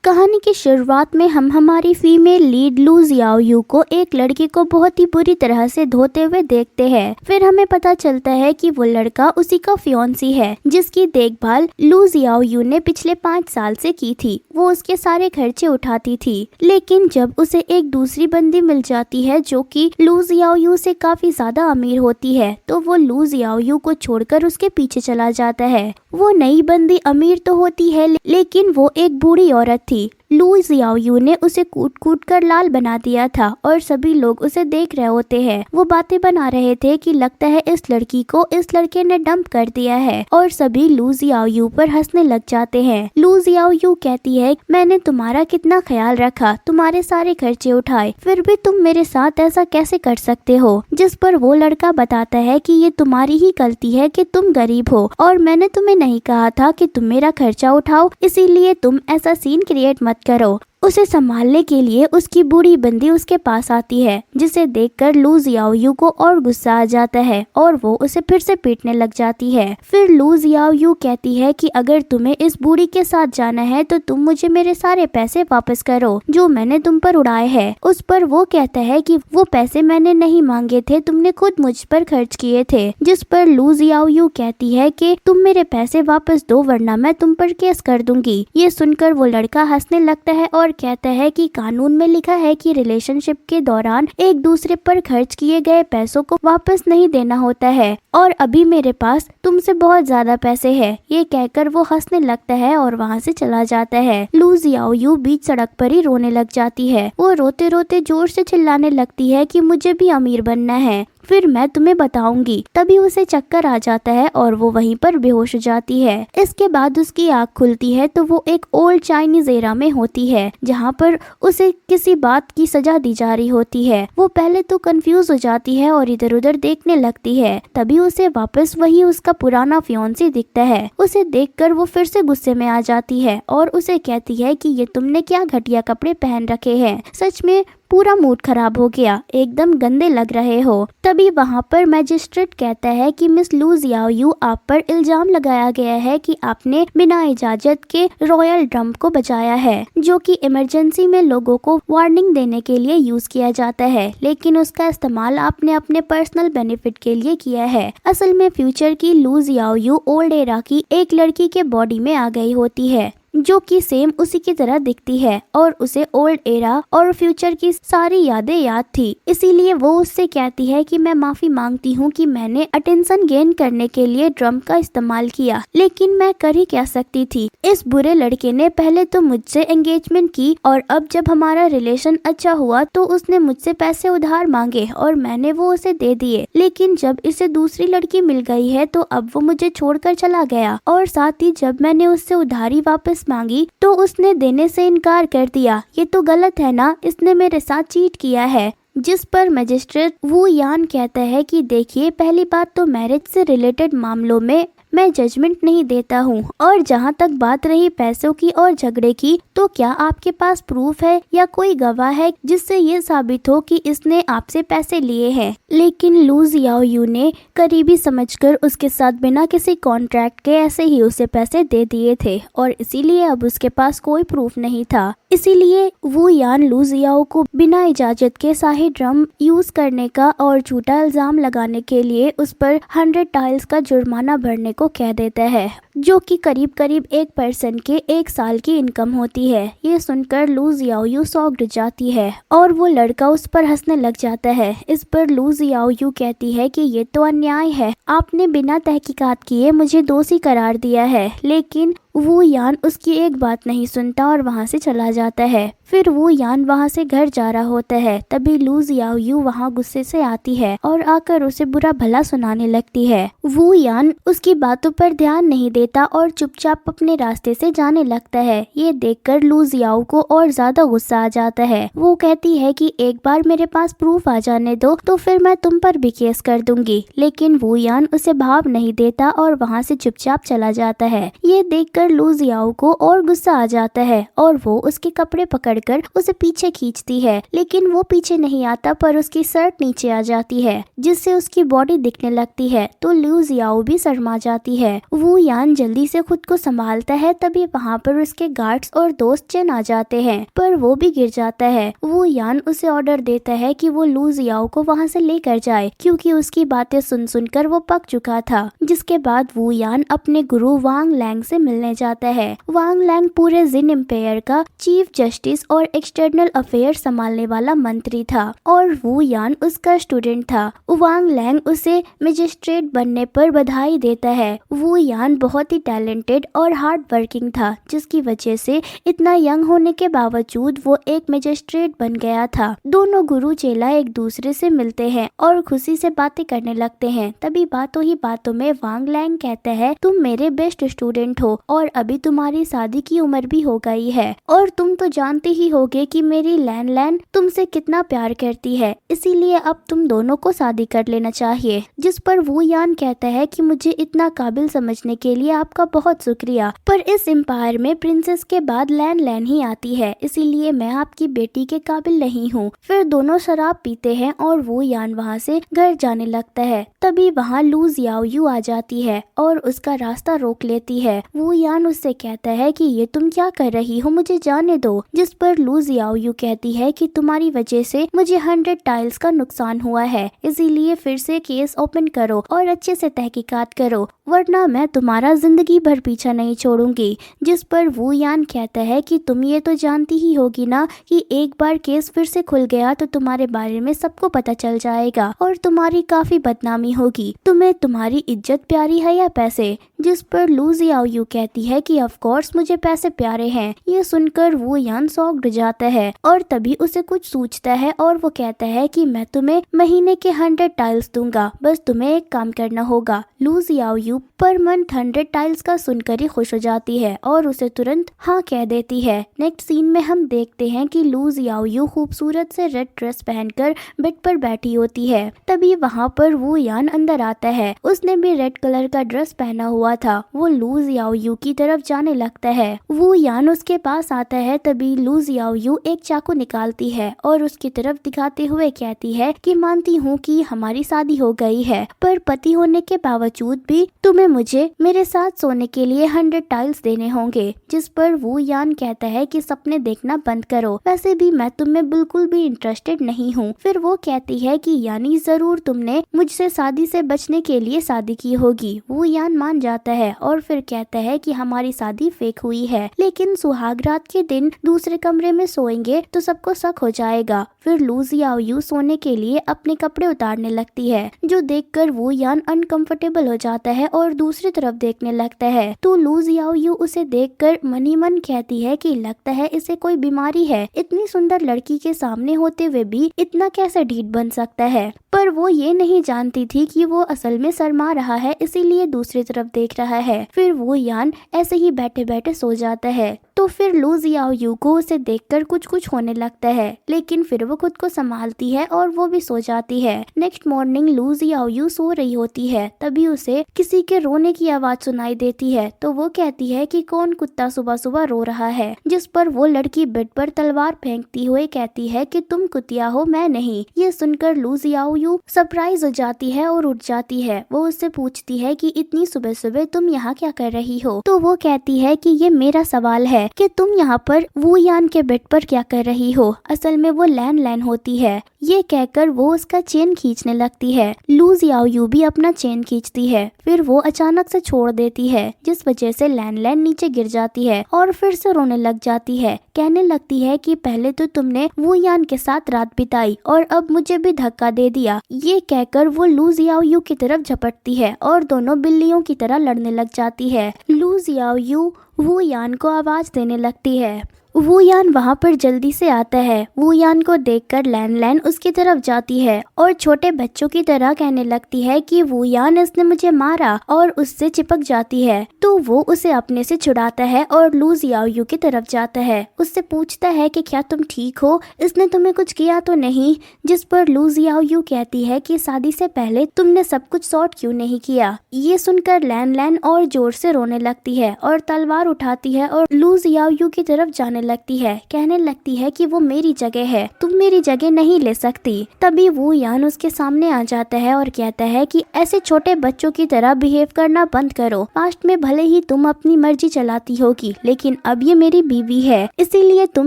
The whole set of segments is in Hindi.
कहानी की शुरुआत में हम हमारी फीमेल लीड लू जियाओयू को एक लड़के को बहुत ही बुरी तरह से धोते हुए देखते हैं। फिर हमें पता चलता है कि वो लड़का उसी का फियोंसी है जिसकी देखभाल लू जियाओयू ने पिछले 5 साल से की थी। वो उसके सारे खर्चे उठाती थी, लेकिन जब उसे एक दूसरी बंदी मिल जाती है जो कि लू जियाओयू से काफी ज्यादा अमीर होती है, तो वो लू जियाओयू को छोड़कर उसके पीछे चला जाता है। वो नई बंदी अमीर तो होती है, लेकिन वो एक बूढ़ी औरत थी। लू जियाओयू ने उसे कूट कूट कर लाल बना दिया था और सभी लोग उसे देख रहे होते हैं। वो बातें बना रहे थे कि लगता है इस लड़की को इस लड़के ने डंप कर दिया है, और सभी लू जियाओयू पर हंसने लग जाते हैं। लू जियाओयू कहती है, मैंने तुम्हारा कितना ख्याल रखा, तुम्हारे सारे खर्चे उठाए, फिर भी तुम मेरे साथ ऐसा कैसे कर सकते हो। जिस पर वो लड़का बताता है कि ये तुम्हारी ही गलती है कि तुम गरीब हो, और मैंने तुम्हें नहीं कहा था कि तुम मेरा खर्चा उठाओ, इसीलिए तुम ऐसा सीन क्रिएट मत करो। उसे संभालने के लिए उसकी बूढ़ी बंदी उसके पास आती है, जिसे देखकर लू जियाओयू को और गुस्सा आ जाता है और वो उसे फिर से पीटने लग जाती है। फिर लू जियाओयू कहती है कि अगर तुम्हें इस बूढ़ी के साथ जाना है तो तुम मुझे मेरे सारे पैसे वापस करो जो मैंने तुम पर उड़ाए हैं। उस पर वो कहता है कि वो पैसे मैंने नहीं मांगे थे, तुमने खुद मुझ पर खर्च किए थे। जिस पर लू जियाओयू कहती है कि तुम मेरे पैसे वापस दो वरना मैं तुम पर केस कर दूंगी। ये सुनकर वो लड़का हंसने लगता है और कहता है कि कानून में लिखा है कि रिलेशनशिप के दौरान एक दूसरे पर खर्च किए गए पैसों को वापस नहीं देना होता है, और अभी मेरे पास तुमसे बहुत ज्यादा पैसे हैं। ये कहकर वो हंसने लगता है और वहाँ से चला जाता है। लू जियाओयू बीच सड़क पर ही रोने लग जाती है। वो रोते रोते जोर से चिल्लाने लगती है कि मुझे भी अमीर बनना है, फिर मैं तुम्हें बताऊंगी। तभी उसे चक्कर आ जाता है और वो वहीं पर बेहोश हो जाती है। इसके बाद उसकी आँख खुलती है तो वो एक ओल्ड चाइनीज एरा में होती है, जहाँ पर उसे किसी बात की सजा दी जा रही होती है। वो पहले तो कंफ्यूज हो जाती है और इधर उधर देखने लगती है। तभी उसे वापस वही उसका पुराना फियोंसी दिखता है। उसे देखकर वो फिर से गुस्से में आ जाती है और उसे कहती है कि ये तुमने क्या घटिया कपड़े पहन रखे हैं, सच में पूरा मूड खराब हो गया, एकदम गंदे लग रहे हो। तभी वहाँ पर मैजिस्ट्रेट कहता है कि मिस लू जियाओयू, आप पर इल्जाम लगाया गया है कि आपने बिना इजाजत के रॉयल ड्रम को बजाया है, जो कि इमरजेंसी में लोगों को वार्निंग देने के लिए यूज किया जाता है, लेकिन उसका इस्तेमाल आपने अपने पर्सनल बेनिफिट के लिए किया है। असल में फ्यूचर की लू जियाओयू ओल्ड एरा की एक लड़की के बॉडी में आ गई होती है, जो कि सेम उसी की तरह दिखती है, और उसे ओल्ड एरा और फ्यूचर की सारी यादें याद थी। इसीलिए वो उससे कहती है कि मैं माफी मांगती हूँ कि मैंने अटेंशन गेन करने के लिए ड्रम का इस्तेमाल किया, लेकिन मैं कर ही क्या सकती थी। इस बुरे लड़के ने पहले तो मुझसे एंगेजमेंट की और अब जब हमारा रिलेशन अच्छा हुआ तो उसने मुझसे पैसे उधार मांगे और मैंने वो उसे दे दिए, लेकिन जब इसे दूसरी लड़की मिल गई है तो अब वो मुझे छोड़कर चला गया, और साथ ही जब मैंने उससे उधारी वापस मांगी तो उसने देने से इनकार कर दिया। ये तो गलत है ना, इसने मेरे साथ चीट किया है। जिस पर मजिस्ट्रेट वू यान कहता है कि देखिए, पहली बात तो मैरिज से रिलेटेड मामलों में मैं जजमेंट नहीं देता हूँ, और जहाँ तक बात रही पैसों की और झगड़े की, तो क्या आपके पास प्रूफ है या कोई गवाह है जिससे ये साबित हो कि इसने आपसे पैसे लिए हैं। लेकिन लू जियाओयू ने करीबी समझकर उसके साथ बिना किसी कॉन्ट्रैक्ट के ऐसे ही उसे पैसे दे दिए थे, और इसीलिए अब उसके पास कोई प्रूफ नहीं था। इसीलिए वू यान लू जियाओ को बिना इजाजत के शाही ड्रम यूज करने का और झूठा इल्जाम लगाने के लिए उस पर 100 टाइल्स का जुर्माना भरने को कह देता है, जो कि करीब करीब एक पर्सन के 1 साल की इनकम होती है। ये सुनकर लू जियाओयू शॉक्ड हो जाती है और वो लड़का उस पर हंसने लग जाता है। इस पर लू जियाओयू कहती है कि ये तो अन्याय है, आपने बिना तहकीकात किए मुझे दोषी करार दिया है। लेकिन वू यान उसकी एक बात नहीं सुनता और वहाँ से चला जाता है। फिर वू यान वहाँ से घर जा रहा होता है। तभी लू जियाओयू वहाँ गुस्से से आती है और आकर उसे बुरा भला सुनाने लगती है। वू यान उसकी बातों पर ध्यान नहीं देता और चुपचाप अपने रास्ते से जाने लगता है। ये देखकर लू जियाओ को और ज्यादा गुस्सा आ जाता है। वो कहती है कि एक बार मेरे पास प्रूफ आ जाने दो तो फिर मैं तुम पर भी केस कर दूंगी, लेकिन वू यान उसे भाव नहीं देता और वहाँ से चुपचाप चला जाता है। ये देखकर लू जियाओ को और गुस्सा आ जाता है और वो उसके कपड़े पकड़कर उसे पीछे खींचती है, लेकिन वो पीछे नहीं आता पर उसकी शर्ट नीचे आ जाती है, जिससे उसकी बॉडी दिखने लगती है। तो लू जियाओ भी शर्मा जाती है। वू यान जल्दी से खुद को संभालता है, तभी वहाँ पर उसके गार्ड्स और दोस्त चेन आ जाते हैं, पर वो भी गिर जाता है। वो यान उसे ऑर्डर देता है कि वो लू जियाओ को वहाँ से लेकर जाए, क्योंकि उसकी बातें सुन सुनकर वो पक चुका था। जिसके बाद वो यान अपने गुरु वांग लैंग से मिलने जाता है। वांग लैंग पूरे जिन एम्पायर का चीफ जस्टिस और एक्सटर्नल अफेयर संभालने वाला मंत्री था और वो यान उसका स्टूडेंट था। वांग लैंग उसे मजिस्ट्रेट बनने पर बधाई देता है। वो यान बहुत ही टैलेंटेड और हार्ड वर्किंग था, जिसकी वजह से इतना यंग होने के बावजूद वो एक मजिस्ट्रेट बन गया था। दोनों गुरु चेला एक दूसरे से मिलते हैं और खुशी से बातें करने लगते हैं। तभी बातों ही बातों में वांग लैंग कहता है, तुम मेरे बेस्ट स्टूडेंट हो और अभी तुम्हारी शादी की उम्र भी हो गई है और तुम तो जानते ही होगे कि मेरी लैन लैन तुमसे कितना प्यार करती है, इसीलिए अब तुम दोनों को शादी कर लेना चाहिए। जिस पर वो यान कहता है कि मुझे इतना काबिल समझने के लिए आपका बहुत शुक्रिया, पर इस एम्पायर में प्रिंसेस के बाद लैन लैन ही आती है, इसीलिए मैं आपकी बेटी के काबिल नहीं हूँ। फिर दोनों शराब पीते हैं और वो यान वहाँ से घर जाने लगता है। तभी वहाँ लू जियाओयू आ जाती है और उसका रास्ता रोक लेती है। वो यान उससे कहता है कि ये तुम क्या कर रही हो, मुझे जाने दो। जिस पर लू जियाओयू कहती है कि तुम्हारी वजह से मुझे 100 टाइल्स का नुकसान हुआ है, इसीलिए फिर से केस ओपन करो और अच्छे से तहकीकात करो, वरना मैं तुम्हारा जिंदगी भर पीछा नहीं छोड़ूंगी। जिस पर वो यान कहता है कि तुम ये तो जानती ही होगी ना कि एक बार केस फिर से खुल गया तो तुम्हारे बारे में सबको पता चल जाएगा और तुम्हारी काफी बदनामी होगी। तुम्हें तुम्हारी इज्जत प्यारी है या पैसे? जिस पर लू जियाओयू कहती है कि ऑफ कोर्स मुझे पैसे प्यारे हैं। ये सुनकर वो यान शॉक्ड जाता है और तभी उसे कुछ सूझता है और वो कहता है कि मैं तुम्हें महीने के 100 टाइल्स दूंगा, बस तुम्हें एक काम करना होगा। लू जियाओयू पर मंथ 100 टाइल्स का सुनकर ही खुश हो जाती है और उसे तुरंत हाँ कह देती है। नेक्स्ट सीन में हम देखते हैं कि लू जियाओयू खूबसूरत से रेड ड्रेस पहनकर बेड पर बैठी होती है। तभी वहाँ पर वो यान अंदर आता है। उसने भी रेड कलर का ड्रेस पहना हुआ था। वो लू जियाओयू की तरफ जाने लगता है। वो यान उसके पास आता है। तभी लू जियाओयू एक चाकू निकालती है और उसकी तरफ दिखाते हुए कहती है कि मानती हूँ कि हमारी शादी हो गई है, पर पति होने के बावजूद भी तुम्हें मुझे मेरे साथ सोने के लिए 100 टाइल्स देने होंगे। जिस पर वो यान कहता है कि सपने देखना बंद करो, वैसे भी मैं तुम्हें बिल्कुल भी इंटरेस्टेड नहीं हूँ। फिर वो कहती है कि यानी जरूर तुमने मुझसे शादी से बचने के लिए शादी की होगी। वो यान मान जाता है और फिर कहता है कि हमारी शादी फेक हुई है, लेकिन सुहाग रात के दिन दूसरे कमरे में सोएंगे तो सबको शक हो जाएगा। फिर लू जियाओयू सोने के लिए अपने कपड़े उतारने लगती है, जो देखकर वो यान अनकंफर्टेबल हो जाता है और दूसरी तरफ देखने लगता है। तो लू जियाओयू उसे देखकर मन ही मन कहती है कि लगता है इसे कोई बीमारी है, इतनी सुंदर लड़की के सामने होते हुए भी इतना कैसे ढीठ बन सकता है। पर वो ये नहीं जानती थी कि वो असल में शर्मा रहा है, इसीलिए दूसरी तरफ देख रहा है। फिर वो यान ऐसे ही बैठे बैठे सो जाता है। तो फिर लू जियाओयू को उसे देखकर कुछ कुछ होने लगता है, लेकिन फिर वो खुद को संभालती है और वो भी सो जाती है। नेक्स्ट मॉर्निंग लू जियाओयू सो रही होती है। तभी उसे किसी के रोने की आवाज सुनाई देती है। तो वो कहती है कि कौन कुत्ता सुबह सुबह रो रहा है। जिस पर वो लड़की बेड पर तलवार फेंकती हुए कहती है कि तुम कुतिया हो, मैं नहीं। ये सुनकर लू जियाओयू सरप्राइज हो जाती है और उठ जाती है। वो उससे पूछती है कि इतनी सुबह सुबह तुम यहाँ क्या कर रही हो? तो वो कहती है कि ये मेरा सवाल है कि तुम यहाँ पर वो यान के बेड पर क्या कर रही हो? असल में वो लैन लैन होती है। ये कहकर वो उसका चेन खींचने लगती है। लू जियाओयू भी अपना चेन खींचती है। फिर वो अचानक से छोड़ देती है, जिस वजह से लैन लैन नीचे गिर जाती है और फिर से रोने लग जाती है। कहने लगती है कि पहले तो तुमने वो यान के साथ रात बिताई और अब मुझे भी धक्का दे दिया। ये कहकर वो लू जियाओयू की तरफ झपटती है और दोनों बिल्लियों की तरह लड़ने लग जाती है। लू जियाओयू वो यान को आवाज देने लगती है। वो यान वहाँ पर जल्दी से आता है। वो यान को देखकर लैन लैन उसकी तरफ जाती है और छोटे बच्चों की तरह कहने लगती है कि वो यान इसने मुझे मारा और उससे चिपक जाती है। तो वो उसे अपने से छुड़ाता है और लू जियाओयू की तरफ जाता है। उससे पूछता है कि क्या तुम ठीक हो, इसने तुम्हें कुछ किया तो नहीं? जिस पर लू जियाओयू कहती है कि शादी से पहले तुमने सब कुछ सॉर्ट क्यों नहीं किया? ये सुनकर लैन लैन और जोर से रोने लगती है और तलवार उठाती है और लू जियाओयू की तरफ जाने लगती है, कहने लगती है कि वो मेरी जगह है, तुम मेरी जगह नहीं ले सकती। तभी वू यान उसके सामने आ जाता है और कहता है कि ऐसे छोटे बच्चों की तरह बिहेव करना बंद करो। पास्ट में भले ही तुम अपनी मर्जी चलाती होगी, लेकिन अब ये मेरी बीवी है, इसीलिए तुम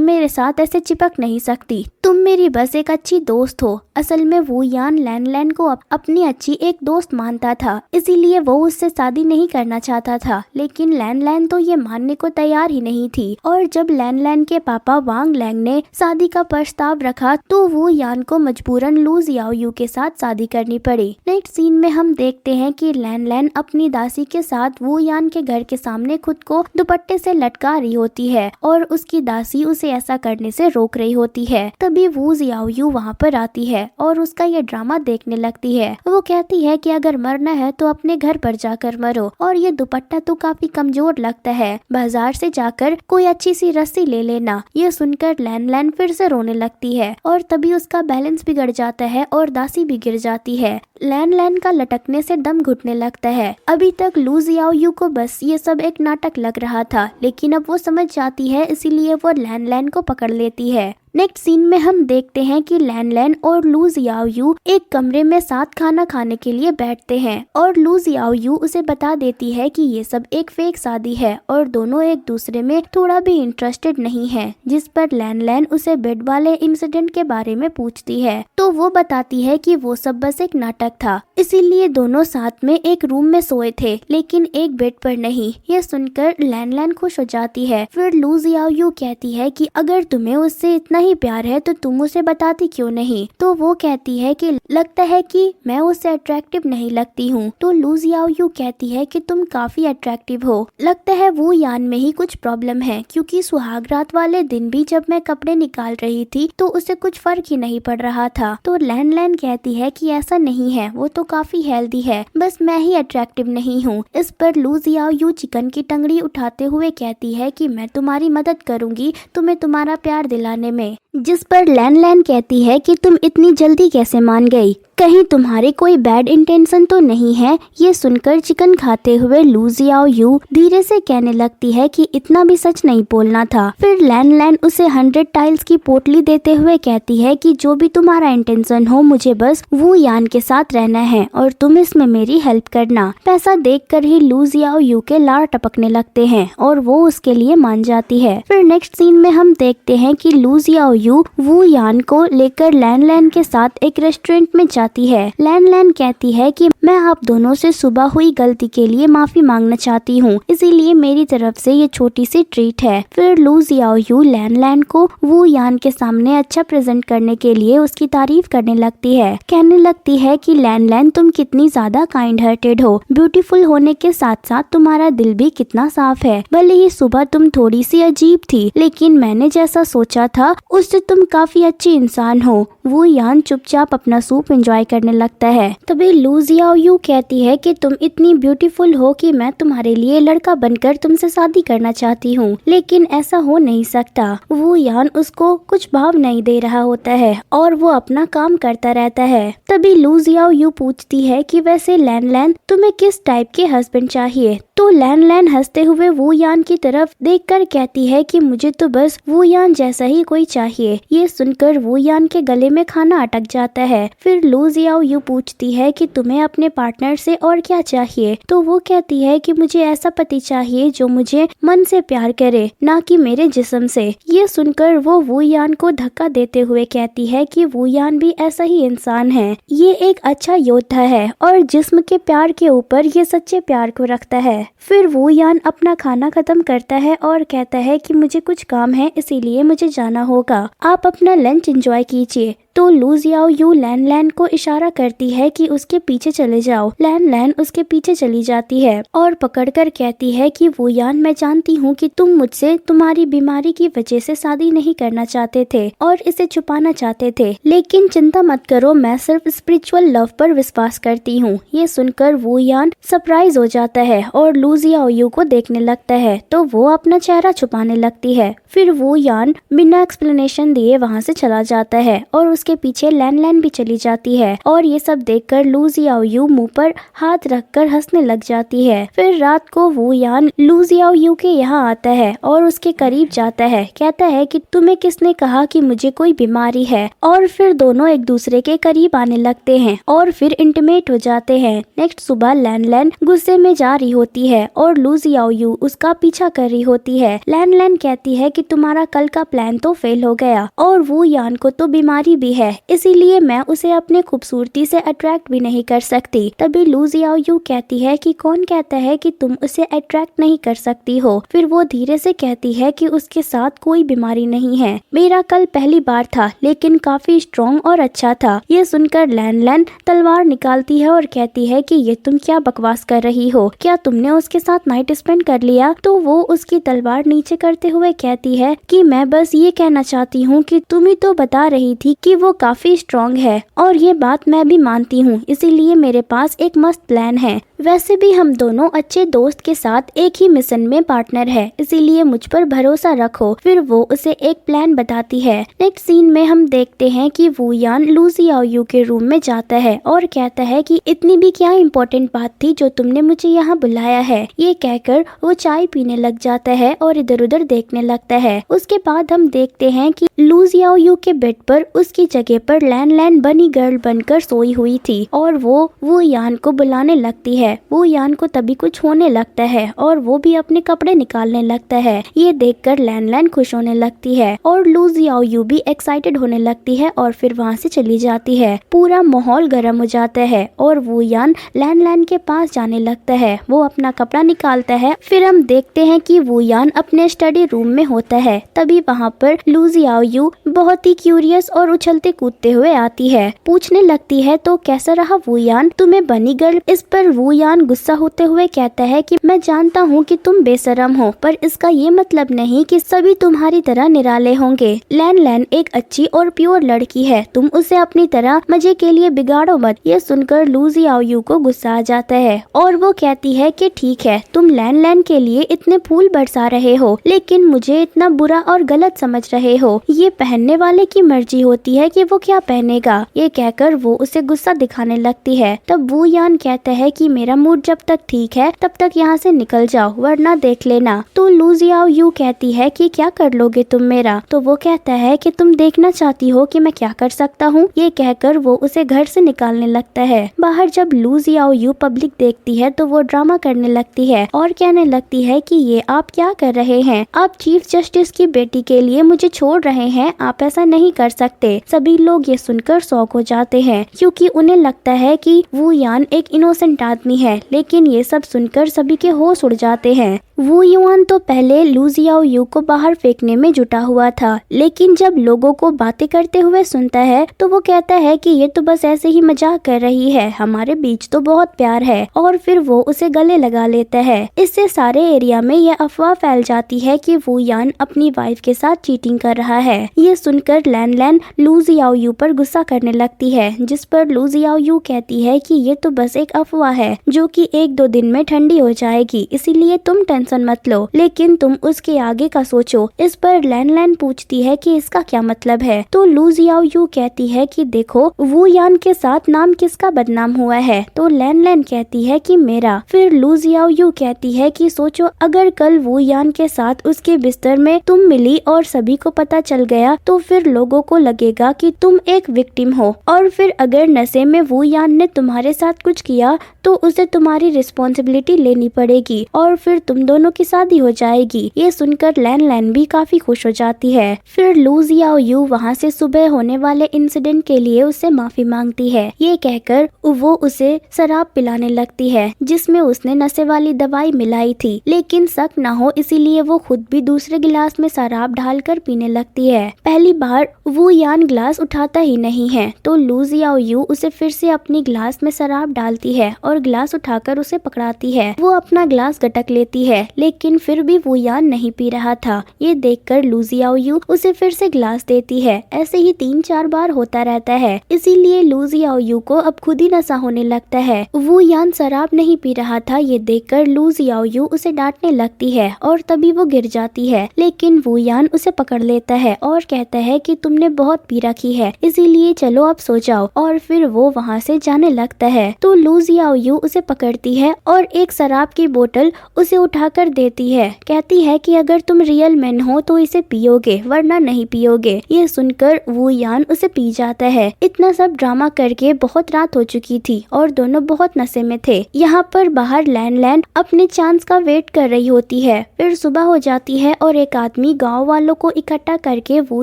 मेरे साथ ऐसे चिपक नहीं सकती। तुम मेरी बस एक अच्छी दोस्त हो। असल में वू यान लैन लैन को अपनी अच्छी एक दोस्त मानता था, इसीलिए वो उससे शादी नहीं करना चाहता था, लेकिन लैन लैन तो ये मानने को तैयार ही नहीं थी। और जब लैन लैन के पापा वांग लैंग ने शादी का प्रस्ताव रखा तो वू यान को मजबूरन लू जियाओयू के साथ शादी करनी पड़ी। नेक्स्ट सीन में हम देखते हैं कि लैन लैन अपनी दासी के साथ वू यान के घर के सामने खुद को दुपट्टे से लटका रही होती है और उसकी दासी उसे ऐसा करने से रोक रही होती है। तभी वू जियाओयू वहाँ पर आती है और उसका ये ड्रामा देखने लगती है। वो कहती है कि अगर मरना है तो अपने घर पर जाकर मरो, और ये दुपट्टा तो काफी कमजोर लगता है, बाजार से जाकर कोई अच्छी सी रस्सी ले लेना। ये सुनकर लैन लैन फिर से रोने लगती है और तभी उसका बैलेंस बिगड़ जाता है और दासी भी गिर जाती है। लैन लैन का लटकने से दम घुटने लगता है। अभी तक लू जियाओयू को बस ये सब एक नाटक लग रहा था, लेकिन अब वो समझ जाती है, इसीलिए वो लैन लैन को पकड़ लेती है। नेक्स्ट सीन में हम देखते हैं कि लैन लैन और लू जियाओयू एक कमरे में साथ खाना खाने के लिए बैठते हैं और लू जियाओयू उसे बता देती है कि ये सब एक फेक शादी है और दोनों एक दूसरे में थोड़ा भी इंटरेस्टेड नहीं है, जिस पर लैन लैन उसे बेड वाले इंसिडेंट के बारे में पूछती है तो वो बताती है कि वो सब बस एक नाटक था, इसीलिए दोनों साथ में एक रूम में सोए थे लेकिन एक बेड पर नहीं। ये सुनकर लैन लैन खुश हो जाती है। फिर लू जियाओयू कहती है कि अगर तुम्हें उससे इतना ही प्यार है तो तुम उसे बताती क्यों नहीं। तो वो कहती है कि लगता है कि मैं उससे अट्रैक्टिव नहीं लगती हूँ। तो लू जियाओयू कहती है कि तुम काफी अट्रैक्टिव हो, लगता है वो यान में ही कुछ प्रॉब्लम है, क्योंकि सुहाग रात वाले दिन भी जब मैं कपड़े निकाल रही थी तो उसे कुछ फर्क ही नहीं पड़ रहा था। तो लैन लैन कहती है कि ऐसा नहीं है, वो तो काफी हेल्दी है, बस मैं ही अट्रैक्टिव नहीं हूँ। इस पर लू जियाओयू चिकन की टंगड़ी उठाते हुए कहती है कि मैं तुम्हारी मदद करूंगी तुम्हें तुम्हारा प्यार दिलाने में, जिस पर लैन लैन कहती है कि तुम इतनी जल्दी कैसे मान गई, कहीं तुम्हारे कोई बैड इंटेंशन तो नहीं है। ये सुनकर चिकन खाते हुए लू जियाओयू धीरे से कहने लगती है कि इतना भी सच नहीं बोलना था। फिर लैन लैन उसे 100 टाइल्स की पोटली देते हुए कहती है कि जो भी तुम्हारा इंटेंशन हो, मुझे बस वू यान के साथ रहना है और तुम इसमें मेरी हेल्प करना। पैसा देखकर ही लू जियाओयू के लार टपकने लगते हैं और वो उसके लिए मान जाती है। फिर नेक्स्ट सीन में हम देखते हैं कि लू जियाओयू वू यान को लेकर लैन लैन के साथ एक रेस्टोरेंट में जाती है। लैन लैन कहती है कि मैं आप दोनों से सुबह हुई गलती के लिए माफी मांगना चाहती हूँ, इसीलिए मेरी तरफ से ये छोटी सी ट्रीट है। फिर लू जियाओयू लैन लैन को वू यान के सामने अच्छा प्रेजेंट करने के लिए उसकी तारीफ करने लगती है, कहने लगती है कि लैन लैन तुम कितनी ज्यादा काइंड हार्टेड हो, ब्यूटीफुल होने के साथ साथ तुम्हारा दिल भी कितना साफ है। भले ही सुबह तुम थोड़ी सी अजीब थी, लेकिन मैंने जैसा सोचा था उससे तुम काफी अच्छी इंसान हो। वू यान चुपचाप अपना सूप एंजॉय करने लगता है। तभी लू जियाओयू कहती है कि तुम इतनी ब्यूटीफुल हो कि मैं तुम्हारे लिए लड़का बनकर तुमसे शादी करना चाहती हूँ, लेकिन ऐसा हो नहीं सकता। वू यान उसको कुछ भाव नहीं दे रहा होता है और वो अपना काम करता रहता है। तभी लू जियाओयू पूछती है कि वैसे लैन लैन तुम्हें किस टाइप के हस्बैंड चाहिए। तो लैन लैन हंसते हुए वू यान की तरफ देखकर कहती है कि मुझे तो बस वू यान जैसा ही कोई चाहिए। ये सुनकर वू यान के गले में खाना अटक जाता है। फिर लू जियाओयू पूछती है कि तुम्हें अपने पार्टनर से और क्या चाहिए। तो वो कहती है कि मुझे ऐसा पति चाहिए जो मुझे मन से प्यार करे, ना कि मेरे जिस्म से। ये सुनकर वो वू यान को धक्का देते हुए कहती है कि वू यान भी ऐसा ही इंसान है, ये एक अच्छा योद्धा है और जिस्म के प्यार के ऊपर ये सच्चे प्यार को रखता है। फिर वू यान अपना खाना खत्म करता है और कहता है कि मुझे कुछ काम है, इसीलिए मुझे जाना होगा, आप अपना लंच एंजॉय कीजिए। तो लू जियाओयू लैन लैन को इशारा करती है कि उसके पीछे चले जाओ। लैन लैन उसके पीछे चली जाती है और पकड़कर कहती है कि वू यान, मैं जानती हूँ कि तुम मुझसे तुम्हारी बीमारी की वजह से शादी नहीं करना चाहते थे और इसे छुपाना चाहते थे, लेकिन चिंता मत करो, मैं सिर्फ स्पिरिचुअल लव पर विश्वास करती हूँ। ये सुनकर वू यान सरप्राइज हो जाता है और लू जियाओयू को देखने लगता है, तो वो अपना चेहरा छुपाने लगती है। फिर वू यान बिना एक्सप्लेनेशन दिए वहाँ से चला जाता है और उसके पीछे लैन लैन भी चली जाती है और ये सब देखकर लू जियाओयू मुंह पर हाथ रखकर हंसने लग जाती है। फिर रात को वू यान लू जियाओयू के यहाँ आता है और उसके करीब जाता है। कहता है कि तुम्हें किसने कहा कि मुझे कोई बीमारी है, और फिर दोनों एक दूसरे के करीब आने लगते हैं और फिर इंटीमेट हो जाते हैं। नेक्स्ट सुबह लैन लैन गुस्से में जा रही होती है और लू जियाओयू उसका पीछा कर रही होती है। लैन लैन कहती है कि तुम्हारा कल का प्लान तो फेल हो गया और वू यान को तो बीमारी भी है, इसीलिए मैं उसे अपने खूबसूरती से अट्रैक्ट भी नहीं कर सकती। तभी लू जियाओयू कहती है कि कौन कहता है कि तुम उसे अट्रैक्ट नहीं कर सकती हो। फिर वो धीरे से कहती है कि उसके साथ कोई बीमारी नहीं है, मेरा कल पहली बार था लेकिन काफी स्ट्रॉन्ग और अच्छा था। ये सुनकर लैन लैन तलवार निकालती है और कहती है कि ये तुम क्या बकवास कर रही हो, क्या तुमने उसके साथ नाइट स्पेंड कर लिया? तो वो उसकी तलवार नीचे करते हुए कहती है कि मैं बस ये कहना चाहती हूँ कि तुम ही तो बता रही थी कि वो काफी स्ट्रॉन्ग है और ये बात मैं भी मानती हूँ, इसीलिए मेरे पास एक मस्त प्लान है। वैसे भी हम दोनों अच्छे दोस्त के साथ एक ही मिशन में पार्टनर है, इसीलिए मुझ पर भरोसा रखो। फिर वो उसे एक प्लान बताती है। नेक्स्ट सीन में हम देखते हैं कि वू यान लू जियाओयू के रूम में जाता है और कहता है कि इतनी भी क्या इम्पोर्टेंट बात थी जो तुमने मुझे यहाँ बुलाया है। ये कहकर वो चाय पीने लग जाता है और इधर उधर देखने लगता है। उसके बाद हम देखते हैं कि लू जियाओयू के बेड पर उसकी जगह पर लैन लैन बनी गर्ल बनकर सोई हुई थी और वो यान को बुलाने लगती है। वो यान को तभी कुछ होने लगता है और वो भी अपने कपड़े निकालने लगता है। ये देखकर लैन लैन खुश होने लगती है और लू जियाओयू भी एक्साइटेड होने लगती है और फिर वहाँ से चली जाती है। पूरा माहौल गर्म हो जाता है और वो यान लैन लैन के पास जाने लगता है। वो अपना कपड़ा निकालता है। फिर हम देखते हैं कि वो यान अपने स्टडी रूम में होता है। तभी वहाँ पर लू जियाओयू बहुत ही क्यूरियस और उछलते कूदते हुए आती है। पूछने लगती है तो कैसा रहा वो यान, तुम्हें बनी गर्ल? इस पर वो यान गुस्सा होते हुए कहता है कि मैं जानता हूँ कि तुम बेशरम हो, पर इसका ये मतलब नहीं कि सभी तुम्हारी तरह निराले होंगे। लैन लैन एक अच्छी और प्योर लड़की है, तुम उसे अपनी तरह मजे के लिए बिगाड़ो मत। ये सुनकर लू जियाओयू को गुस्सा आ जाता है और वो कहती है कि ठीक है, तुम लैन लैन के लिए इतने फूल बरसा रहे हो, लेकिन मुझे इतना बुरा और गलत समझ रहे हो। ये पहनने वाले की मर्जी होती है कि वो क्या पहनेगा। ये कहकर वो उसे गुस्सा दिखाने लगती है। तब वो यान कहता है कि मेरा मूड जब तक ठीक है तब तक यहाँ से निकल जाओ, वरना देख लेना। तो लू जियाओयू कहती है कि क्या कर लोगे तुम मेरा? तो वो कहता है कि तुम देखना चाहती हो कि मैं क्या कर सकता हूँ। ये कहकर वो उसे घर से निकालने लगता है। बाहर जब लू जियाओयू पब्लिक देखती है तो वो ड्रामा करने लगती है और कहने लगती है कि ये आप क्या कर रहे हैं? आप चीफ जस्टिस की बेटी के लिए मुझे छोड़ रहे हैं, आप ऐसा नहीं कर सकते। सभी लोग ये सुनकर शॉक हो जाते हैं क्योंकि उन्हें लगता है कि वो यान एक इनोसेंट आदमी है, लेकिन ये सब सुनकर सभी के होश उड़ जाते हैं। वू युआन तो पहले लू जियाओयू को बाहर फेंकने में जुटा हुआ था, लेकिन जब लोगों को बातें करते हुए सुनता है तो वो कहता है कि ये तो बस ऐसे ही मजाक कर रही है, हमारे बीच तो बहुत प्यार है, और फिर वो उसे गले लगा लेता है। इससे सारे एरिया में यह अफवाह फैल जाती है कि वू यान अपनी वाइफ के साथ चीटिंग कर रहा है। ये सुनकर लैन लैन लू जियाओयू पर गुस्सा करने लगती है, जिस पर लू जियाओयू कहती है कि ये तो बस एक अफवाह है जो कि 1-2 दिन में ठंडी हो जाएगी, इसीलिए तुम टेंशन मत लो, लेकिन तुम उसके आगे का सोचो। इस पर लैन लैन पूछती है कि इसका क्या मतलब है? तो लू जियाओयू कहती है कि देखो, वू यान के साथ नाम किसका बदनाम हुआ है? तो लैन लैन कहती है कि मेरा। फिर लू जियाओयू कहती है कि सोचो, अगर कल वू यान के साथ उसके बिस्तर में तुम मिली और सभी को पता चल गया तो फिर लोगों को लगेगा कि तुम एक विक्टिम हो, और फिर अगर नशे में वू यान ने तुम्हारे साथ कुछ किया तो उसे तुम्हारी रिस्पॉन्सिबिलिटी लेनी पड़ेगी और फिर तुम दोनों की शादी हो जाएगी। ये सुनकर लैन लैन भी काफी खुश हो जाती है। फिर लू जियाओयू वहाँ से सुबह होने वाले इंसिडेंट के लिए उससे माफी मांगती है। ये कहकर वो उसे शराब पिलाने लगती है जिसमें उसने नशे वाली दवाई मिलाई थी, लेकिन शक न हो इसीलिए वो खुद भी दूसरे गिलास में शराब ढालकर पीने लगती है। पहली बार वो यान ग्लास उठाता ही नहीं है तो लू जियाओयू उसे फिर से अपनी ग्लास में शराब डालती है और ग्लास उठाकर उसे पकड़ाती है। वो अपना ग्लास गटक लेती है, लेकिन फिर भी वो यान नहीं पी रहा था। ये देखकर लू जियाओयू उसे फिर से ग्लास देती है। ऐसे ही 3-4 बार होता रहता है, इसीलिए लू जियाओयू को अब खुद ही नशा होने लगता है। वो यान शराब नहीं पी रहा था। ये देखकर लू जियाओयू उसे डांटने लगती है और तभी वो गिर जाती है, लेकिन वो यान उसे पकड़ लेता है और कहता है कि तुमने तुमने बहुत पी रखी है, इसीलिए चलो अब सो जाओ। और फिर वो वहाँ से जाने लगता है तो लू जियाओयू उसे पकड़ती है और एक शराब की बोतल उसे उठाकर देती है। कहती है कि अगर तुम रियल मैन हो तो इसे पियोगे वरना नहीं पियोगे। ये सुनकर वू यान उसे पी जाता है। इतना सब ड्रामा करके बहुत रात हो चुकी थी और दोनों बहुत नशे में थे। यहाँ पर बाहर लैन अपने चांस का वेट कर रही होती है। फिर सुबह हो जाती है और एक आदमी गांव वालों को इकट्ठा करके वू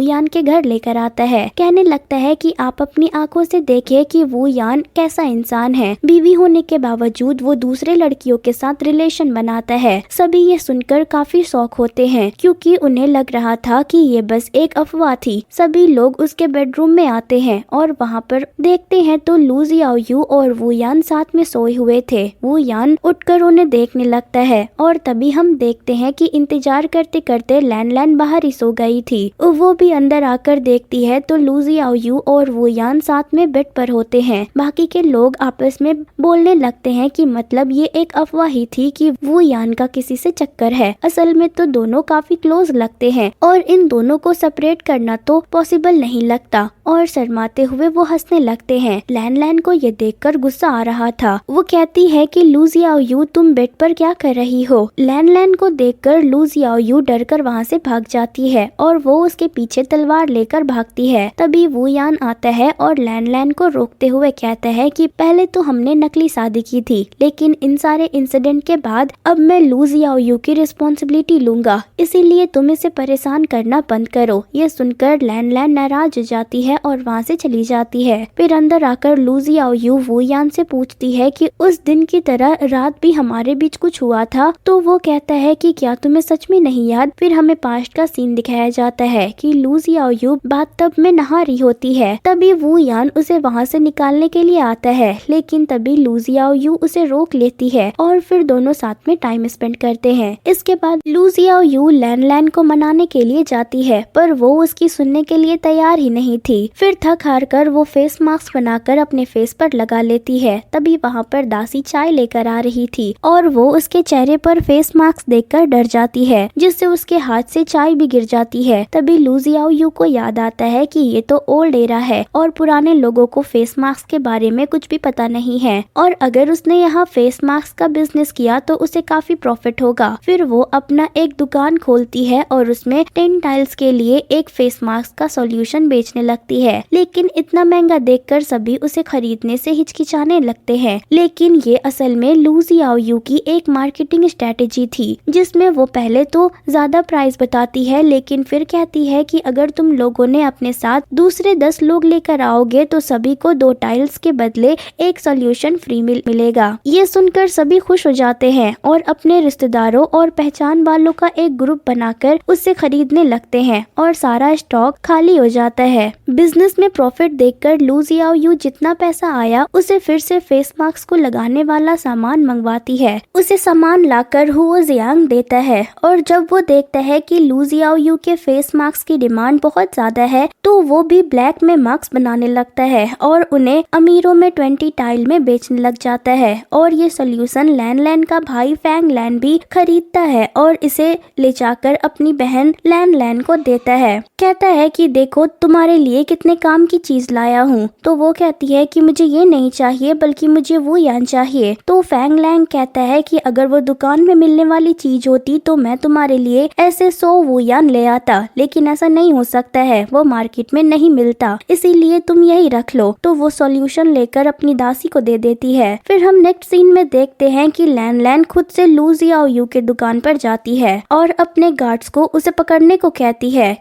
यान के घर लेकर आता है। कहने लगता है कि आप अपनी आंखों से देखिए कि वू यान कैसा इंसान है। बीवी होने के बावजूद वो दूसरे लड़कियों के साथ रिलेशन बनाता है। सभी ये सुनकर काफी शौक होते हैं क्योंकि उन्हें लग रहा था कि ये बस एक अफवाह थी। सभी लोग उसके बेडरूम में आते हैं और वहाँ पर देखते हैं तो लू जियाओयू और वू यान साथ में सोए हुए थे। वू यान उठकर उन्हें देखने लगता है और तभी हम देखते हैं कि इंतजार करते करते लैन बाहर ही सो गई थी। वो भी अंदर आकर देखती है तो लू जियाओयू और वू यान साथ में बेड पर होते हैं। बाकी के लोग आपस में बोलने लगते हैं कि मतलब ये एक अफवाह ही थी कि वू यान का किसी से चक्कर है। असल में तो दोनों काफी क्लोज लगते हैं और इन दोनों को सेपरेट करना तो पॉसिबल नहीं लगता। और शर्माते हुए वो हंसने लगते हैं। लैन को ये देखकर गुस्सा आ रहा था। वो कहती है कि लू जियाओयू तुम बेड पर क्या कर रही हो। लैन को देखकर लू जियाओयू डरकर वहाँ से भाग जाती है और वो उसके पीछे तलवार लेकर भागती है। तभी वू यान आता है और लैन को रोकते हुए कहता है कि पहले तो हमने नकली शादी की थी, लेकिन इन सारे इंसिडेंट के बाद अब मैं लू जियाओयू की रिस्पॉन्सिबिलिटी लूंगा, इसीलिए तुम इसे परेशान करना बंद करो। ये सुनकर लैन नाराज हो जाती है और वहाँ से चली जाती है। फिर अंदर आकर लू जियाओयू वू यान से पूछती है कि उस दिन की तरह रात भी हमारे बीच कुछ हुआ था। तो वो कहता है कि क्या तुम्हें सच में नहीं याद। फिर हमें पास्ट का सीन दिखाया जाता है कि लू जियाओयू बाथटब में नहा रही होती है। तभी वू यान उसे वहाँ से निकालने के लिए आता है, लेकिन तभी लू जियाओयू उसे रोक लेती है और फिर दोनों साथ में टाइम स्पेंड करते हैं। इसके बाद लू जियाओयू लैन को मनाने के लिए जाती है, पर वो उसकी सुनने के लिए तैयार ही नहीं थी। फिर थक हार कर वो फेस मास्क बनाकर अपने फेस पर लगा लेती है। तभी वहाँ पर दासी चाय लेकर आ रही थी और वो उसके चेहरे पर फेस मास्क देखकर डर जाती है, जिससे उसके हाथ से चाय भी गिर जाती है। तभी लू जियाओयू को याद आता है कि ये तो ओल्ड एरा है और पुराने लोगों को फेस मास्क के बारे में कुछ भी पता नहीं है, और अगर उसने यहाँ फेस मास्क का बिजनेस किया तो उसे काफी प्रॉफिट होगा। फिर वो अपना एक दुकान खोलती है और उसमें 10 टाइल्स के लिए एक फेस मास्क का सॉल्यूशन बेचने लगती है। लेकिन इतना महंगा देखकर सभी उसे खरीदने से हिचकिचाने लगते हैं। लेकिन ये असल में लू जियाओयू की एक मार्केटिंग स्ट्रेटेजी थी, जिसमें वो पहले तो ज्यादा प्राइस बताती है, लेकिन फिर कहती है कि अगर तुम लोगों ने अपने साथ दूसरे 10 लोग लेकर आओगे तो सभी को 2 टाइल्स के बदले एक सॉल्यूशन फ्री मिलेगा। ये सुनकर सभी खुश हो जाते हैं और अपने रिश्तेदारों और पहचान वालों का एक ग्रुप बनाकर उससे खरीदने लगते हैं और सारा स्टॉक खाली हो जाता है। बिजनेस में प्रॉफिट देखकर लू जियाओयू जितना पैसा आया उसे फिर से फेस मास्क को लगाने वाला सामान मंगवाती है। उसे सामान लाकर हुओ जियांग देता है और जब वो देखता है कि लू जियाओयू के फेस मास्क की डिमांड बहुत ज्यादा है तो वो भी ब्लैक में मास्क बनाने लगता है और उन्हें अमीरों में 20 टाइल में बेचने लग जाता है। और ये सोल्यूशन लैन का भाई फैंग लैन भी खरीदता है और इसे ले जाकर अपनी बहन लैन को देता है। कहता है कि देखो तुम्हारे लिए कितने काम की चीज लाया हूँ। तो वो कहती है कि मुझे ये नहीं चाहिए बल्कि मुझे वो यान चाहिए। तो फैंग लैंग कहता है कि अगर वो दुकान में मिलने वाली चीज होती तो मैं तुम्हारे लिए ऐसे 100 वो यान ले आता, लेकिन ऐसा नहीं हो सकता है, वो मार्केट में नहीं मिलता, इसीलिए तुम यही रख लो। तो वो सॉल्यूशन लेकर अपनी दासी को दे देती है। फिर हम नेक्स्ट सीन में देखते हैं कि लैन खुद से लू जियाओयू के दुकान पर जाती है और अपने गार्ड्स को उसे पकड़ने को कहती है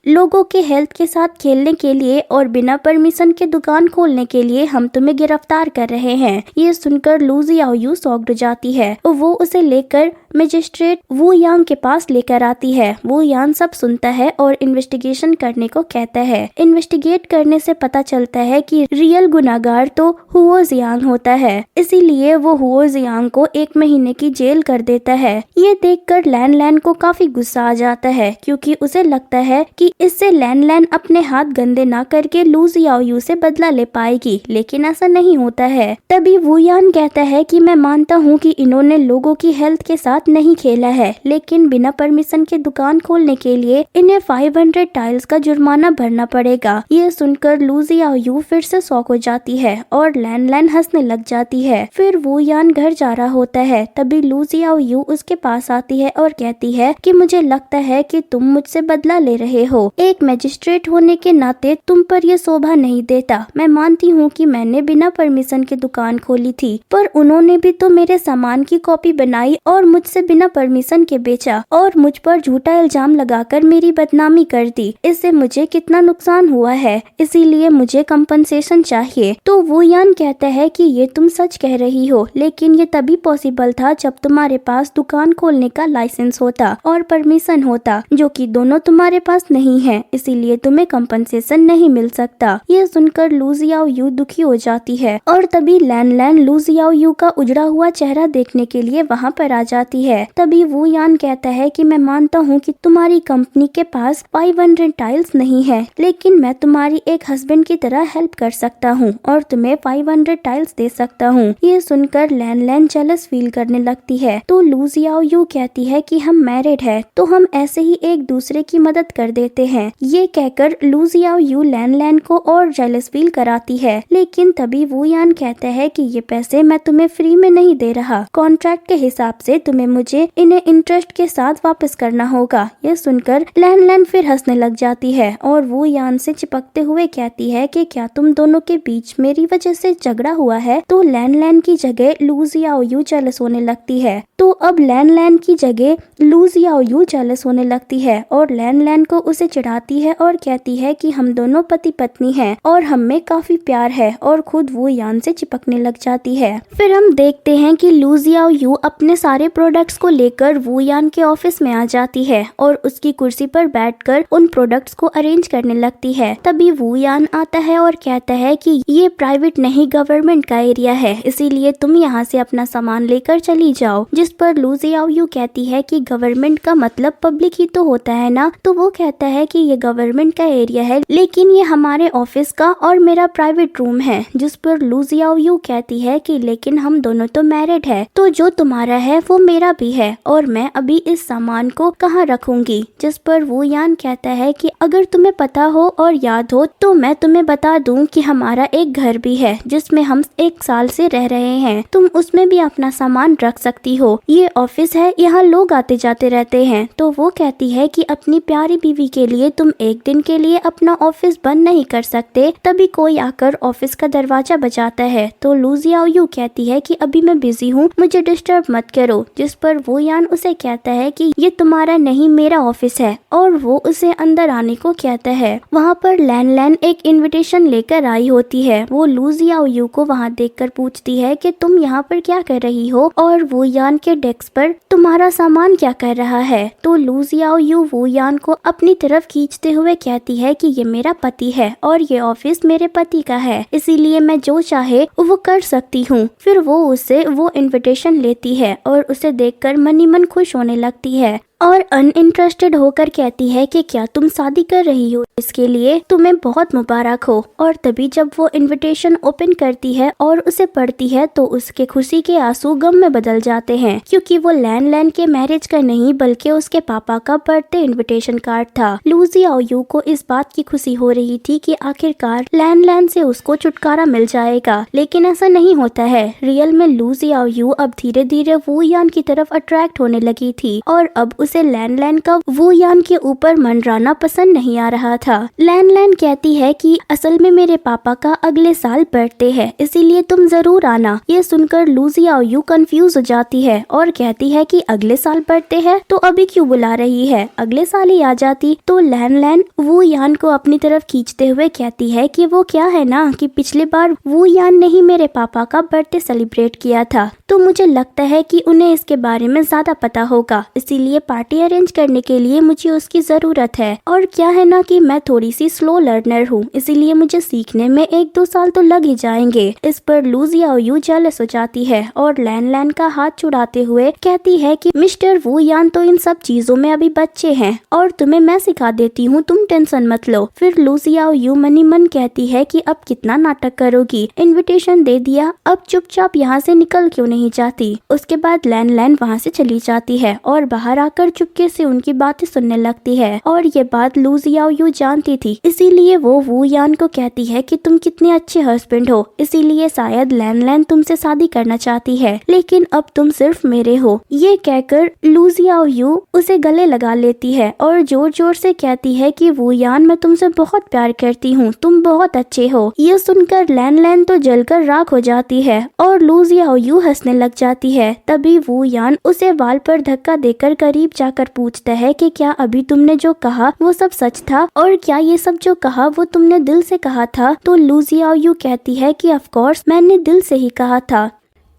लोगों के हेल्थ के साथ खेलने के लिए और बिना परमिशन के दुकान खोलने के लिए हम तुम्हें गिरफ्तार कर रहे हैं। ये सुनकर लू जियाओयू शॉक्ड हो जाती है। वो उसे लेकर मजिस्ट्रेट वू यांग के पास लेकर आती है। वू यांग सब सुनता है और इन्वेस्टिगेशन करने को कहता है। इन्वेस्टिगेट करने से पता चलता है कि रियल गुनाहगार तो हुओ जियांग होता है, इसीलिए वो हुओ जियांग को 1 महीने की जेल कर देता है। ये देखकर लैन को काफी गुस्सा आ जाता है, क्योंकि उसे लगता है कि इससे लैन अपने हाथ गंदे ना करके लू जियाओयू से बदला ले पाएगी, लेकिन ऐसा नहीं होता है। तभी वू यांग कहता है कि मैं मानता हूँ कि इन्होंने लोगों की हेल्थ के साथ साथ नहीं खेला है, लेकिन बिना परमिशन के दुकान खोलने के लिए इन्हें 500 टाइल्स का जुर्माना भरना पड़ेगा। ये सुनकर लू जियाओयू फिर से शॉक हो जाती है और लैन लैन हंसने लग जाती है। फिर वू यान घर जा रहा होता है, तभी लू जियाओयू उसके पास आती है और कहती है कि मुझे लगता है कि तुम मुझसे बदला ले रहे हो। एक मैजिस्ट्रेट होने के नाते तुम पर यह शोभा नहीं देता। मैं मानती हूँ कि मैंने बिना परमिशन के दुकान खोली थी, पर उन्होंने भी तो मेरे सामान की कॉपी बनाई और मुझसे बिना परमिशन के बेचा और मुझ पर झूठा इल्जाम लगाकर मेरी बदनामी कर दी। इससे मुझे कितना नुकसान हुआ है, इसीलिए मुझे कंपनसेशन चाहिए। तो वू यान कहता है कि ये तुम सच कह रही हो, लेकिन ये तभी पॉसिबल था जब तुम्हारे पास दुकान खोलने का लाइसेंस होता और परमिशन होता, जो कि दोनों तुम्हारे पास नहीं है, इसीलिए तुम्हें कंपनसेशन नहीं मिल सकता। ये सुनकर लू जियाओयू दुखी हो जाती है और तभी लैन लैन लू जियाओयू का उजड़ा हुआ चेहरा देखने के लिए वहाँ पर आ जाती है। तभी वू यान कहता है कि मैं मानता हूँ कि तुम्हारी कंपनी के पास 500 टाइल्स नहीं है, लेकिन मैं तुम्हारी एक हस्बैंड की तरह हेल्प कर सकता हूँ और तुम्हें 500 टाइल्स दे सकता हूँ। ये सुनकर लैन लैन जेलस फील करने लगती है। तो लू जियाओयू कहती है कि हम मैरिड है, तो हम ऐसे ही एक दूसरे की मदद कर देते हैं। ये कहकर लू जियाओयू लैन लैन को और जेलस फील कराती है, लेकिन तभी वू यान कहता है कि ये पैसे मैं तुम्हें फ्री में नहीं दे रहा, कॉन्ट्रैक्ट के हिसाब से तुम्हें मुझे इन्हें इंटरेस्ट के साथ वापस करना होगा। यह सुनकर लैन लैन फिर हंसने लग जाती है और वू यान से चिपकते हुए कहती है कि क्या तुम दोनों के बीच मेरी वजह से झगड़ा हुआ है। तो लैन लैन की जगह लू जियाओयू जेलस होने लगती है। तो अब लैन लैन की जगह लू जियाओयू जेलस होने लगती है और लैन लैन को उसे चिढ़ाती है और कहती है कि हम दोनों पति पत्नी हैं और हम में काफी प्यार है, और खुद वू यान से चिपकने लग जाती है। फिर हम देखते हैं कि लू जियाओयू अपने सारे प्रोडक्ट्स को लेकर वू यान के ऑफिस में आ जाती है और उसकी कुर्सी पर बैठकर उन प्रोडक्ट्स को अरेंज करने लगती है। तभी वू यान आता है और कहता है कि ये प्राइवेट नहीं गवर्नमेंट का एरिया है, इसीलिए तुम यहाँ से अपना सामान लेकर चली जाओ। जिस पर लू जियाओयू कहती है कि गवर्नमेंट का मतलब पब्लिक ही तो होता है ना। तो वो कहता है कि ये गवर्नमेंट का एरिया है, लेकिन ये हमारे ऑफिस का और मेरा प्राइवेट रूम है। जिस पर लू जियाओयू कहती है कि लेकिन हम दोनों तो मैरिड है, तो जो तुम्हारा है वो मेरा भी है और मैं अभी इस सामान को कहाँ रखूंगी। जिस पर वू यान कहता है कि अगर तुम्हें पता हो और याद हो तो मैं तुम्हें बता दूं कि हमारा एक घर भी है जिसमें हम 1 साल से रह रहे हैं, तुम उसमें भी अपना सामान रख सकती हो। ये ऑफिस है, यहाँ लोग आते जाते रहते हैं। तो वो कहती है कि अपनी प्यारी बीवी के लिए तुम एक दिन के लिए अपना ऑफिस बंद नहीं कर सकते। तभी कोई आकर ऑफिस का दरवाजा बजाता है। तो लू जियाओयू कहती है कि अभी मैं बिजी हूँ, मुझे डिस्टर्ब मत करो। जिस पर वू यान उसे कहता है कि ये तुम्हारा नहीं मेरा ऑफिस है, और वो उसे अंदर आने को कहता है। वहाँ पर लैन लैन एक इनविटेशन लेकर आई होती है। वो लू जियाओयू को वहाँ देखकर पूछती है कि तुम यहाँ पर क्या कर रही हो और वू यान के डेस्क पर तुम्हारा सामान क्या कर रहा है। तो लू जियाओयू वू यान को अपनी तरफ खींचते हुए कहती है कि ये मेरा पति है और ये ऑफिस मेरे पति का है, इसीलिए मैं जो चाहे वो कर सकती हूँ। फिर वो उससे वो इनविटेशन लेती है और उसे देखकर मन ही मन खुश होने लगती है और अनइंटरेस्टेड होकर कहती है कि क्या तुम शादी कर रही हो, इसके लिए तुम्हें बहुत मुबारक हो। और तभी जब वो इनविटेशन ओपन करती है और उसे पढ़ती है तो उसके खुशी के आंसू गम में बदल जाते हैं, क्योंकि वो लैन लैन के मैरिज का नहीं बल्कि उसके पापा का बर्थडे इनविटेशन कार्ड था। लू जियाओयू को इस बात की खुशी हो रही थी कि आखिरकार लैन लैन से उसको छुटकारा मिल जाएगा, लेकिन ऐसा नहीं होता है। रियल में लू जियाओयू अब धीरे धीरे वू यान की तरफ अट्रैक्ट होने लगी थी और अब उसे लैन लैन का वू यान के ऊपर मंडराना पसंद नहीं आ रहा था। लैन लैन कहती है कि असल में मेरे पापा का अगले साल बर्थडे है, इसीलिए तुम जरूर आना। ये सुनकर लू जियाओयू कंफ्यूज हो जाती है और कहती है कि अगले साल बर्थडे है तो अभी क्यों बुला रही है, अगले साल ही आ जाती। तो लैन लैन वू यान को अपनी तरफ खींचते हुए कहती है कि वो क्या है ना कि पिछली बार वू यान ने ही मेरे पापा का बर्थडे सेलिब्रेट किया था, तो मुझे लगता है कि उन्हें इसके बारे में ज्यादा पता होगा, इसीलिए पार्टी अरेंज करने के लिए मुझे उसकी जरूरत है। और क्या है ना कि मैं थोड़ी सी स्लो लर्नर हूँ, इसीलिए मुझे सीखने में 1-2 साल तो लग ही जाएंगे। इस पर लू जियाओयू जेलस हो जाती है और लैन लैन का हाथ छुड़ाते हुए कहती है कि मिस्टर वू यान तो इन सब चीजों में अभी बच्चे हैं और तुम्हें मैं सिखा देती हूँ, तुम टेंशन मत लो। फिर लू जियाओयू मनी मन कहती है कि अब कितना नाटक करोगी, इनविटेशन दे दिया, अब चुपचाप यहाँ से निकल क्यों नहीं जाती। उसके बाद लैन लैन वहाँ से चली जाती है और बाहर आकर चुपके से उनकी बातें सुनने लगती है। और ये बात लू जियाओयू जानती थी, इसीलिए वो वू यान को कहती है कि तुम कितने अच्छे हस्बैंड हो, इसीलिए शायद लैन लैन तुमसे शादी करना चाहती है, लेकिन अब तुम सिर्फ मेरे हो। ये कहकर लू जियाओयू उसे गले लगा लेती है और जोर जोर से कहती है कि वू यान मैं तुमसे बहुत प्यार करती हूँ, तुम बहुत अच्छे हो। ये सुनकर लैन लैन तो जलकर राख हो जाती है और लू जियाओयू हंसने लग जाती है। तभी वू यान उसे वाल पर धक्का देकर करीब जाकर पूछता है कि क्या अभी तुमने जो कहा वो सब सच था, और क्या ये सब जो कहा वो तुमने दिल से कहा था। तो लू जियाओयू कहती है कि ऑफ कोर्स मैंने दिल से ही कहा था।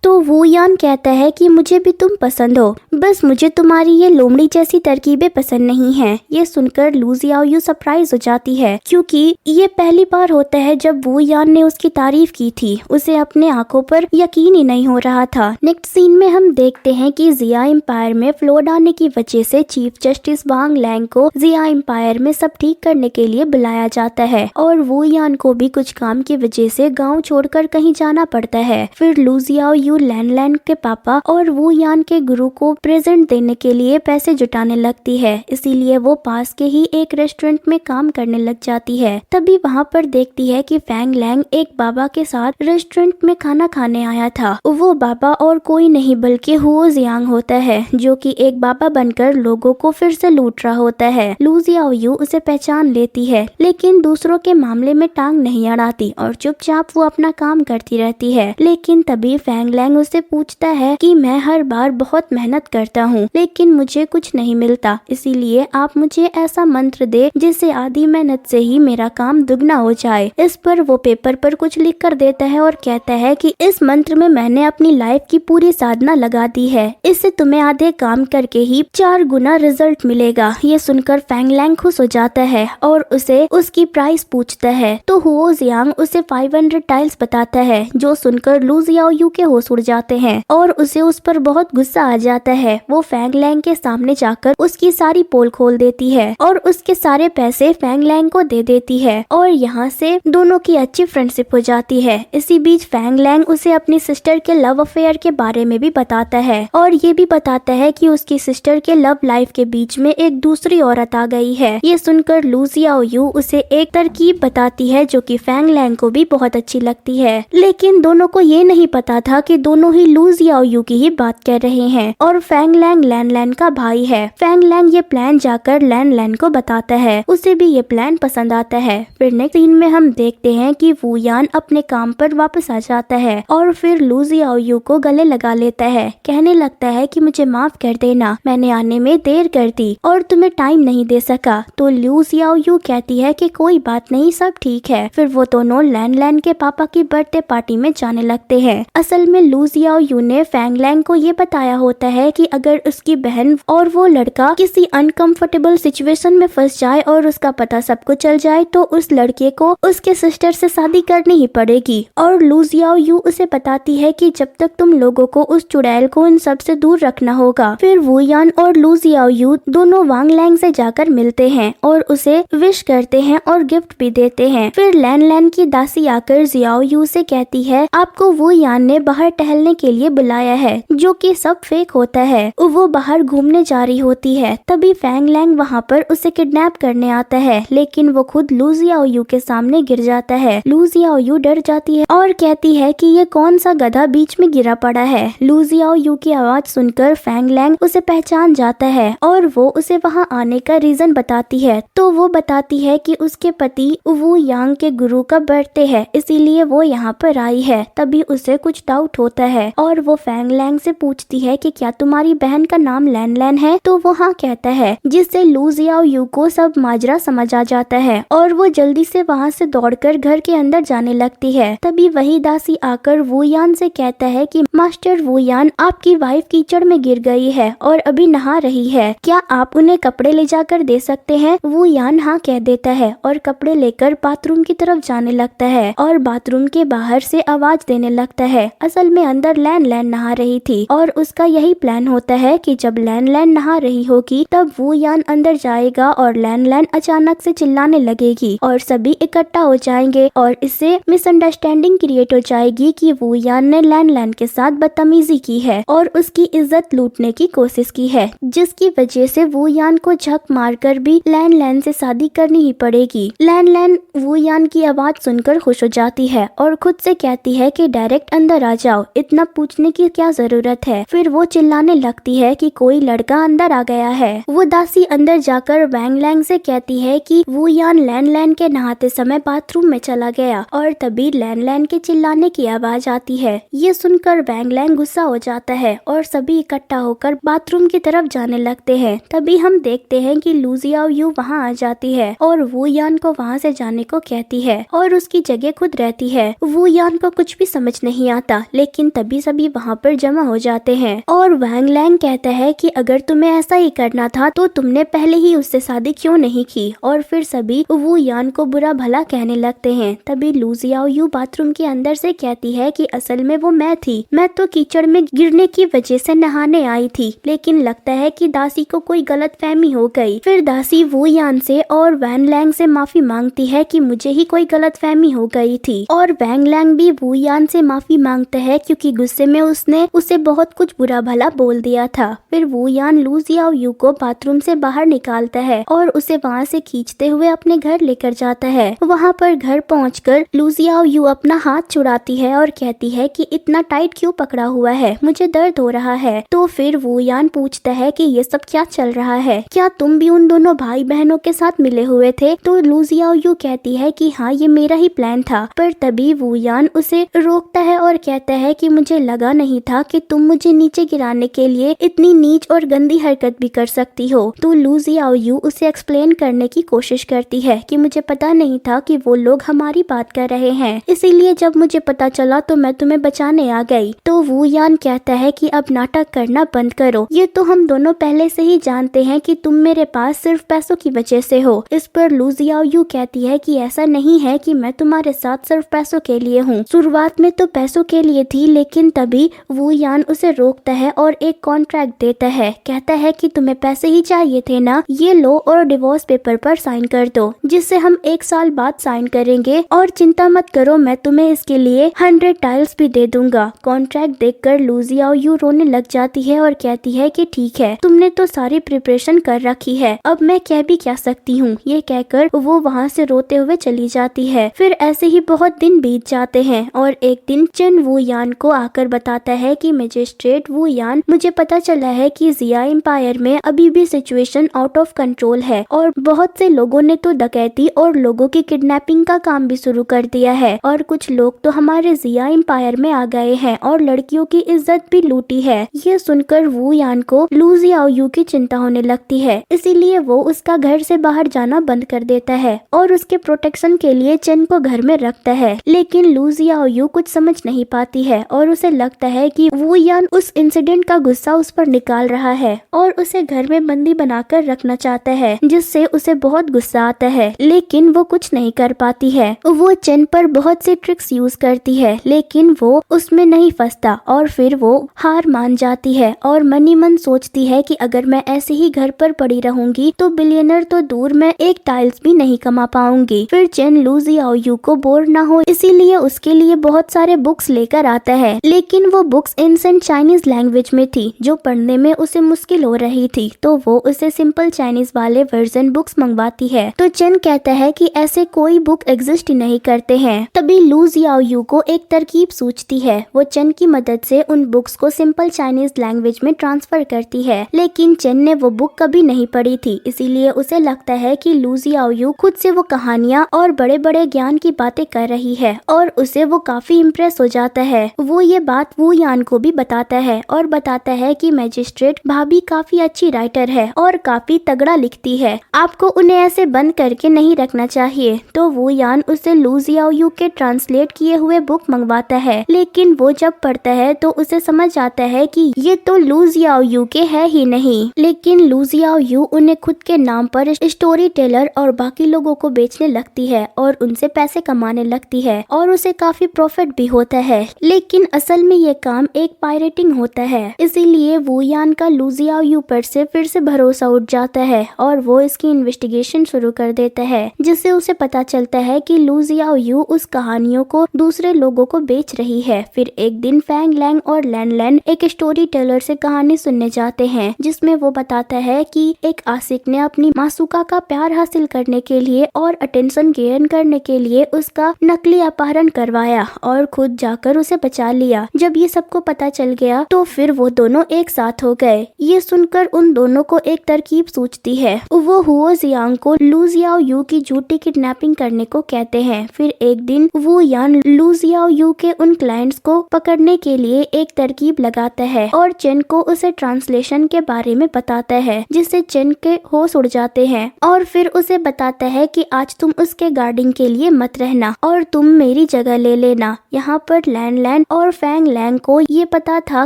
तो वू यान कहता है कि मुझे भी तुम पसंद हो, बस मुझे तुम्हारी ये लोमड़ी जैसी तरकीबें पसंद नहीं हैं। ये सुनकर लू जियाओयू सरप्राइज हो जाती है, क्योंकि ये पहली बार होता है जब वू यान ने उसकी तारीफ की थी। उसे अपने आंखों पर यकीन ही नहीं हो रहा था। नेक्स्ट सीन में हम देखते हैं कि जिया एम्पायर में फ्लड आने की वजह से चीफ जस्टिस वांग लैंग को जिया एम्पायर में सब ठीक करने के लिए बुलाया जाता है और वू यान को भी कुछ काम की वजह से गाँव छोड़कर कहीं जाना पड़ता है। फिर लू जियाओयू लैन लैन के पापा और वू यान के गुरु को प्रेजेंट देने के लिए पैसे जुटाने लगती है, इसीलिए वो पास के ही एक रेस्टोरेंट में काम करने लग जाती है। तभी वहाँ पर देखती है कि फैंग लैंग एक बाबा के साथ रेस्टोरेंट में खाना खाने आया था। वो बाबा और कोई नहीं बल्कि हुओ जियांग होता है, जो कि एक बाबा बनकर लोगों को फिर से लूट रहा होता है। लू जियाओयू उसे पहचान लेती है, लेकिन दूसरों के मामले में टांग नहीं अड़ाती और चुपचाप वो अपना काम करती रहती है। लेकिन तभी फैंग लैंग उससे पूछता है कि मैं हर बार बहुत मेहनत करता हूँ, लेकिन मुझे कुछ नहीं मिलता, इसीलिए आप मुझे ऐसा मंत्र दे जिससे आधी मेहनत से ही मेरा काम दुगना हो जाए। इस पर वो पेपर पर कुछ लिख कर देता है और कहता है कि इस मंत्र में मैंने अपनी लाइफ की पूरी साधना लगा दी है, इससे तुम्हें आधे काम करके ही 4 गुना रिजल्ट मिलेगा। ये सुनकर फैंग लैंग खुश हो जाता है और उसे उसकी प्राइस पूछता है। तो हुओ जियांग उसे 500 टाइल्स बताता है, जो सुनकर लू जियाओयू के होश उड़ जाते हैं और उसे उस पर बहुत गुस्सा आ जाता है। वो फैंग लैंग के सामने जाकर उसकी सारी पोल खोल देती है और उसके सारे पैसे फैंग लैंग को दे देती है और यहाँ से दोनों की अच्छी फ्रेंडशिप हो जाती है। इसी बीच फैंग लैंग उसे अपनी सिस्टर के लव अफेयर के बारे में भी बताता है और ये भी बताता है कि उसकी सिस्टर के लव लाइफ के बीच में एक दूसरी औरत आ गई है। ये सुनकर लू जियाओयू उसे एक तरकीब बताती है जो कि फैंग लैंग को भी बहुत अच्छी लगती है, लेकिन दोनों को ये नहीं पता था कि दोनों ही लू जियाओयू की ही बात कर रहे हैं और फैंग लैंग लैन लैन का भाई है। फैंग लैंग ये प्लान जाकर लैन लैन को बताता है, उसे भी ये प्लान पसंद आता है। फिर नेक्स्ट सीन में हम देखते हैं कि वू यान अपने काम पर वापस आ जाता है और फिर लू जियाओयू को गले लगा लेता है, कहने लगता है कि मुझे माफ कर देना, मैंने आने में देर कर दी और तुम्हें टाइम नहीं दे सका। तो लू जियाओयू कहती है कि कोई बात नहीं, सब ठीक है। फिर वो दोनों लैन लैन के पापा की बर्थडे पार्टी में जाने लगते हैं। असल में लू जियाओयू ने फैंग लैंग को ये बताया होता है कि अगर उसकी बहन और वो लड़का किसी अनकंफर्टेबल सिचुएशन में फंस जाए और उसका पता सबको चल जाए तो उस लड़के को उसके सिस्टर से शादी करनी ही पड़ेगी। और लू जियाओयू उसे बताती है कि जब तक तुम लोगों को उस चुड़ैल को इन सब से दूर रखना होगा। फिर वू यान और लू जियाओयू दोनों वांग लैंग से जाकर मिलते हैं और उसे विश करते हैं और गिफ्ट भी देते हैं। फिर लैन लैन की दासी आकर जियाओयू से कहती है आपको वू यान ने बाहर टहलने के लिए बुलाया है, जो कि सब फेक होता है। वो बाहर घूमने जा रही होती है। तभी फैंग लैंग वहाँ पर उसे किडनैप करने आता है, लेकिन वो खुद लू जियाओयू के सामने गिर जाता है। लू जियाओयू डर जाती है और कहती है कि ये कौन सा गधा बीच में गिरा पड़ा है। लू जियाओयू की आवाज सुनकर फैंग लैंग उसे पहचान जाता है और वो उसे वहाँ आने का रीजन बताती है। तो वो बताती है कि उसके पति वू यांग के गुरु का बर्थडे है, इसीलिए वो यहाँ पर आई है। तभी उसे कुछ डाउट होता है और वो फैंग लैंग से पूछती है कि क्या तुम्हारी बहन का नाम लैन लैन है, तो वो हाँ कहता है, जिससे लू जियाओ यू को सब माजरा समझ आ जाता है और वो जल्दी से वहाँ से दौड़कर घर के अंदर जाने लगती है। तभी वही दासी आकर वू यान से कहता है कि मास्टर वू यान, आपकी वाइफ कीचड़ में गिर गई है और अभी नहा रही है, क्या आप उन्हें कपड़े ले जाकर दे सकते हैं? वू यान हाँ कह देता है और कपड़े लेकर बाथरूम की तरफ जाने लगता है और बाथरूम के बाहर से आवाज देने लगता है। असल में अंदर लैन लैन नहा रही थी और उसका यही प्लान होता है कि जब लैन लैन नहा रही होगी तब वू यान अंदर जाएगा और लैन लैन अचानक से चिल्लाने लगेगी और सभी इकट्ठा हो जाएंगे और इससे मिसअंडरस्टैंडिंग क्रिएट हो जाएगी कि वू यान ने लैन लैन के साथ बदतमीजी की है और उसकी इज्जत लूटने की कोशिश की है, जिसकी वजह से वू यान को झक मारकर भी लैन लैन से शादी करनी ही पड़ेगी। लैन लैन वू यान की आवाज सुनकर खुश हो जाती है और खुद से कहती है कि डायरेक्ट अंदर आ जाओ, इतना पूछने की क्या जरूरत है। फिर वो चिल्लाने लगती है कि कोई लड़का अंदर आ गया है। वो दासी अंदर जाकर वैंग लैंग से कहती है कि वू यान लैन लैन के नहाते समय बाथरूम में चला गया और तभी लैन लैन के चिल्लाने की आवाज आती है। ये सुनकर वैंग लैंग गुस्सा हो जाता है और सभी इकट्ठा होकर बाथरूम की तरफ जाने लगते हैं। तभी हम देखते हैं कि लू जियाओ यू वहाँ आ जाती है और वू यान को वहाँ से जाने को कहती है और उसकी जगह खुद रहती है। वू यान को कुछ भी समझ नहीं आता, लेकिन तभी सभी वहाँ पर जमा हो जाते हैं और वैंग लैंग कहता है कि अगर तुम्हें ऐसा ही करना था तो तुमने पहले ही उससे शादी क्यों नहीं की, और फिर सभी वू यान को बुरा भला कहने लगते हैं। तभी लू जियाओ यू बाथरूम के अंदर से कहती है कि असल में वो मैं थी, मैं तो कीचड़ में गिरने की वजह से नहाने आई थी, लेकिन लगता है कि दासी को कोई गलत फहमी हो गई। फिर दासी वू यान से और वैंग लैंग से माफी मांगती है कि मुझे ही कोई गलत फहमी हो गई थी और वैंग लैंग भी वू यान से माफी मांगता है क्योंकि गुस्से में उसने उसे बहुत कुछ बुरा भला बोल दिया था। फिर वू यान लू जियाओ यू को बाथरूम से बाहर निकालता है और उसे वहाँ से खींचते हुए अपने घर लेकर जाता है। वहाँ पर घर पहुँचकर लू जियाओ यू अपना हाथ छुड़ाती है और कहती है कि इतना टाइट क्यों पकड़ा हुआ है, मुझे दर्द हो रहा है। तो फिर वू यान पूछता है कि ये सब क्या चल रहा है, क्या तुम भी उन दोनों भाई बहनों के साथ मिले हुए थे? तो लू जियाओ यू कहती है कि हाँ, ये मेरा ही प्लान था। पर तभी वू यान उसे रोकता है और कहता है कि मुझे लगा नहीं था कि तुम मुझे नीचे गिराने के लिए इतनी नीच और गंदी हरकत भी कर सकती हो। तो लू जियाओ यू उसे एक्सप्लेन करने की कोशिश करती है कि मुझे पता नहीं था कि वो लोग हमारी बात कर रहे हैं, इसीलिए जब मुझे पता चला तो मैं तुम्हें बचाने आ गई। तो वू यान कहता है कि अब नाटक करना बंद करो, ये तो हम दोनों पहले से ही जानते हैं कि तुम मेरे पास सिर्फ पैसों की वजह से हो। इस पर लू जियाओ यू कहती है कि ऐसा नहीं है कि मैं तुम्हारे साथ सिर्फ पैसों के लिए हूँ, शुरुआत में तो पैसों के लिए थी, लेकिन तभी वू यान उसे रोकता है और एक कॉन्ट्रैक्ट देता है। कहता है कि तुम्हें पैसे ही चाहिए थे ना, ये लो और डिवोर्स पेपर पर साइन कर दो, जिससे हम 1 साल बाद साइन करेंगे, और चिंता मत करो, मैं तुम्हें इसके लिए 100 टाइल्स भी दे दूंगा। कॉन्ट्रैक्ट देखकर लू जियाओ यू रोने लग जाती है और कहती है कि ठीक है, तुमने तो सारी प्रिपरेशन कर रखी है, अब मैं कह भी क्या सकती हूँ। ये कहकर वो वहाँ से रोते हुए चली जाती है। फिर ऐसे ही बहुत दिन बीत जाते हैं और एक दिन चेन वू यान को आकर बताता है कि मजिस्ट्रेट वू यान, मुझे पता चला है कि जिया एम्पायर में अभी भी सिचुएशन आउट ऑफ कंट्रोल है और बहुत से लोगों ने तो डकैती और लोगों की किडनैपिंग का काम भी शुरू कर दिया है और कुछ लोग तो हमारे जिया एम्पायर में आ गए हैं और लड़कियों की इज्जत भी लूटी है। ये सुनकर वू यान को लू जियाओ यू की चिंता होने लगती है, इसीलिए वो उसका घर से बाहर जाना बंद कर देता है और उसके प्रोटेक्शन के लिए चेन को घर में रखता है। लेकिन लू जियाओ यू कुछ समझ नहीं पाती है और उसे लगता है कि वू यान उस इंसिडेंट का गुस्सा उस पर निकाल रहा है और उसे घर में बंदी बनाकर रखना चाहता है, जिससे उसे बहुत गुस्सा आता है, लेकिन वो कुछ नहीं कर पाती है। वो चेन पर बहुत सी ट्रिक्स यूज करती है, लेकिन वो उसमें नहीं फंसता और फिर वो हार मान जाती है और मनी मन सोचती है कि अगर मैं ऐसे ही घर पर पड़ी रहूंगी तो बिलियनर तो दूर, मैं एक टाइल्स भी नहीं कमा पाऊंगी। फिर चेन लू जियाओ यू को बोर ना हो इसीलिए उसके लिए बहुत सारे बुक्स लेकर आता है, लेकिन वो बुक्स एंशिएंट चाइनीज लैंग्वेज में थी जो पढ़ने में उसे मुश्किल हो रही थी, तो वो उसे सिंपल चाइनीज वाले वर्जन बुक्स मंगवाती है। तो चेन कहता है कि ऐसे कोई बुक एग्जिस्ट ही नहीं करते हैं। तभी लू जियाओ यू को एक तरकीब सूझती है, वो चेन की मदद से उन बुक्स को सिंपल चाइनीज लैंग्वेज में ट्रांसफर करती है, लेकिन चेन ने वो बुक कभी नहीं पढ़ी थी, इसीलिए उसे लगता है कि लू जियाओ यू खुद से वो कहानियाँ और बड़े बड़े ज्ञान की बातें कर रही है और उसे वो काफी इम्प्रेस हो जाता है। वो ये बात वू यान को भी बताता है और बताता है कि मैजिस्ट्रेट भाभी काफी अच्छी राइटर है और काफी तगड़ा लिखती है, आपको उन्हें ऐसे बंद करके नहीं रखना चाहिए। तो वू यान उसे लू जियाओयू के ट्रांसलेट किए हुए बुक मंगवाता है, लेकिन वो जब पढ़ता है तो उसे समझ आता है कि ये तो लू जियाओयू के है ही नहीं। लेकिन लू जियाओयू उन्हें खुद के नाम पर स्टोरी टेलर और बाकी लोगों को बेचने लगती है और उनसे पैसे कमाने लगती है और उसे काफी प्रॉफिट भी होता है। लेकिन असल में ये काम एक पायरेटिंग होता है, इसीलिए वू यान का लू जियाओयू पर से फिर से भरोसा उठ जाता है और वो इसकी इन्वेस्टिगेशन शुरू कर देता है, जिससे उसे पता चलता है कि लू जियाओयू उस कहानियों को दूसरे लोगों को बेच रही है। फिर एक दिन फैंग लैंग और लैन लैन एक स्टोरी टेलर से कहानी सुनने जाते हैं, जिसमें वो बताता है कि एक आशिक ने अपनी मासूका का प्यार हासिल करने के लिए और अटेंशन गेन करने के लिए उसका नकली अपहरण करवाया और खुद जाकर उसे बचा लिया। जब ये सबको पता चल गया तो फिर वो दोनों एक साथ हो गए। ये सुनकर उन दोनों को एक तरकीब सूझती है। वो हुओ जियांग को लू जियाओयू की झूठी किडनैपिंग करने को कहते हैं। फिर एक दिन वू यान लू जियाओयू के उन क्लाइंट्स को पकड़ने के लिए एक तरकीब लगाता है और चेन को उसे ट्रांसलेशन के बारे में बताता है, जिससे चेन के होश उड़ जाते हैं और फिर उसे बताता है कि आज तुम उसके गार्डिंग के लिए मत रहना और तुम मेरी जगह ले लेना। यहाँ पर लैन लैन और फैंग लैंग को ये पता था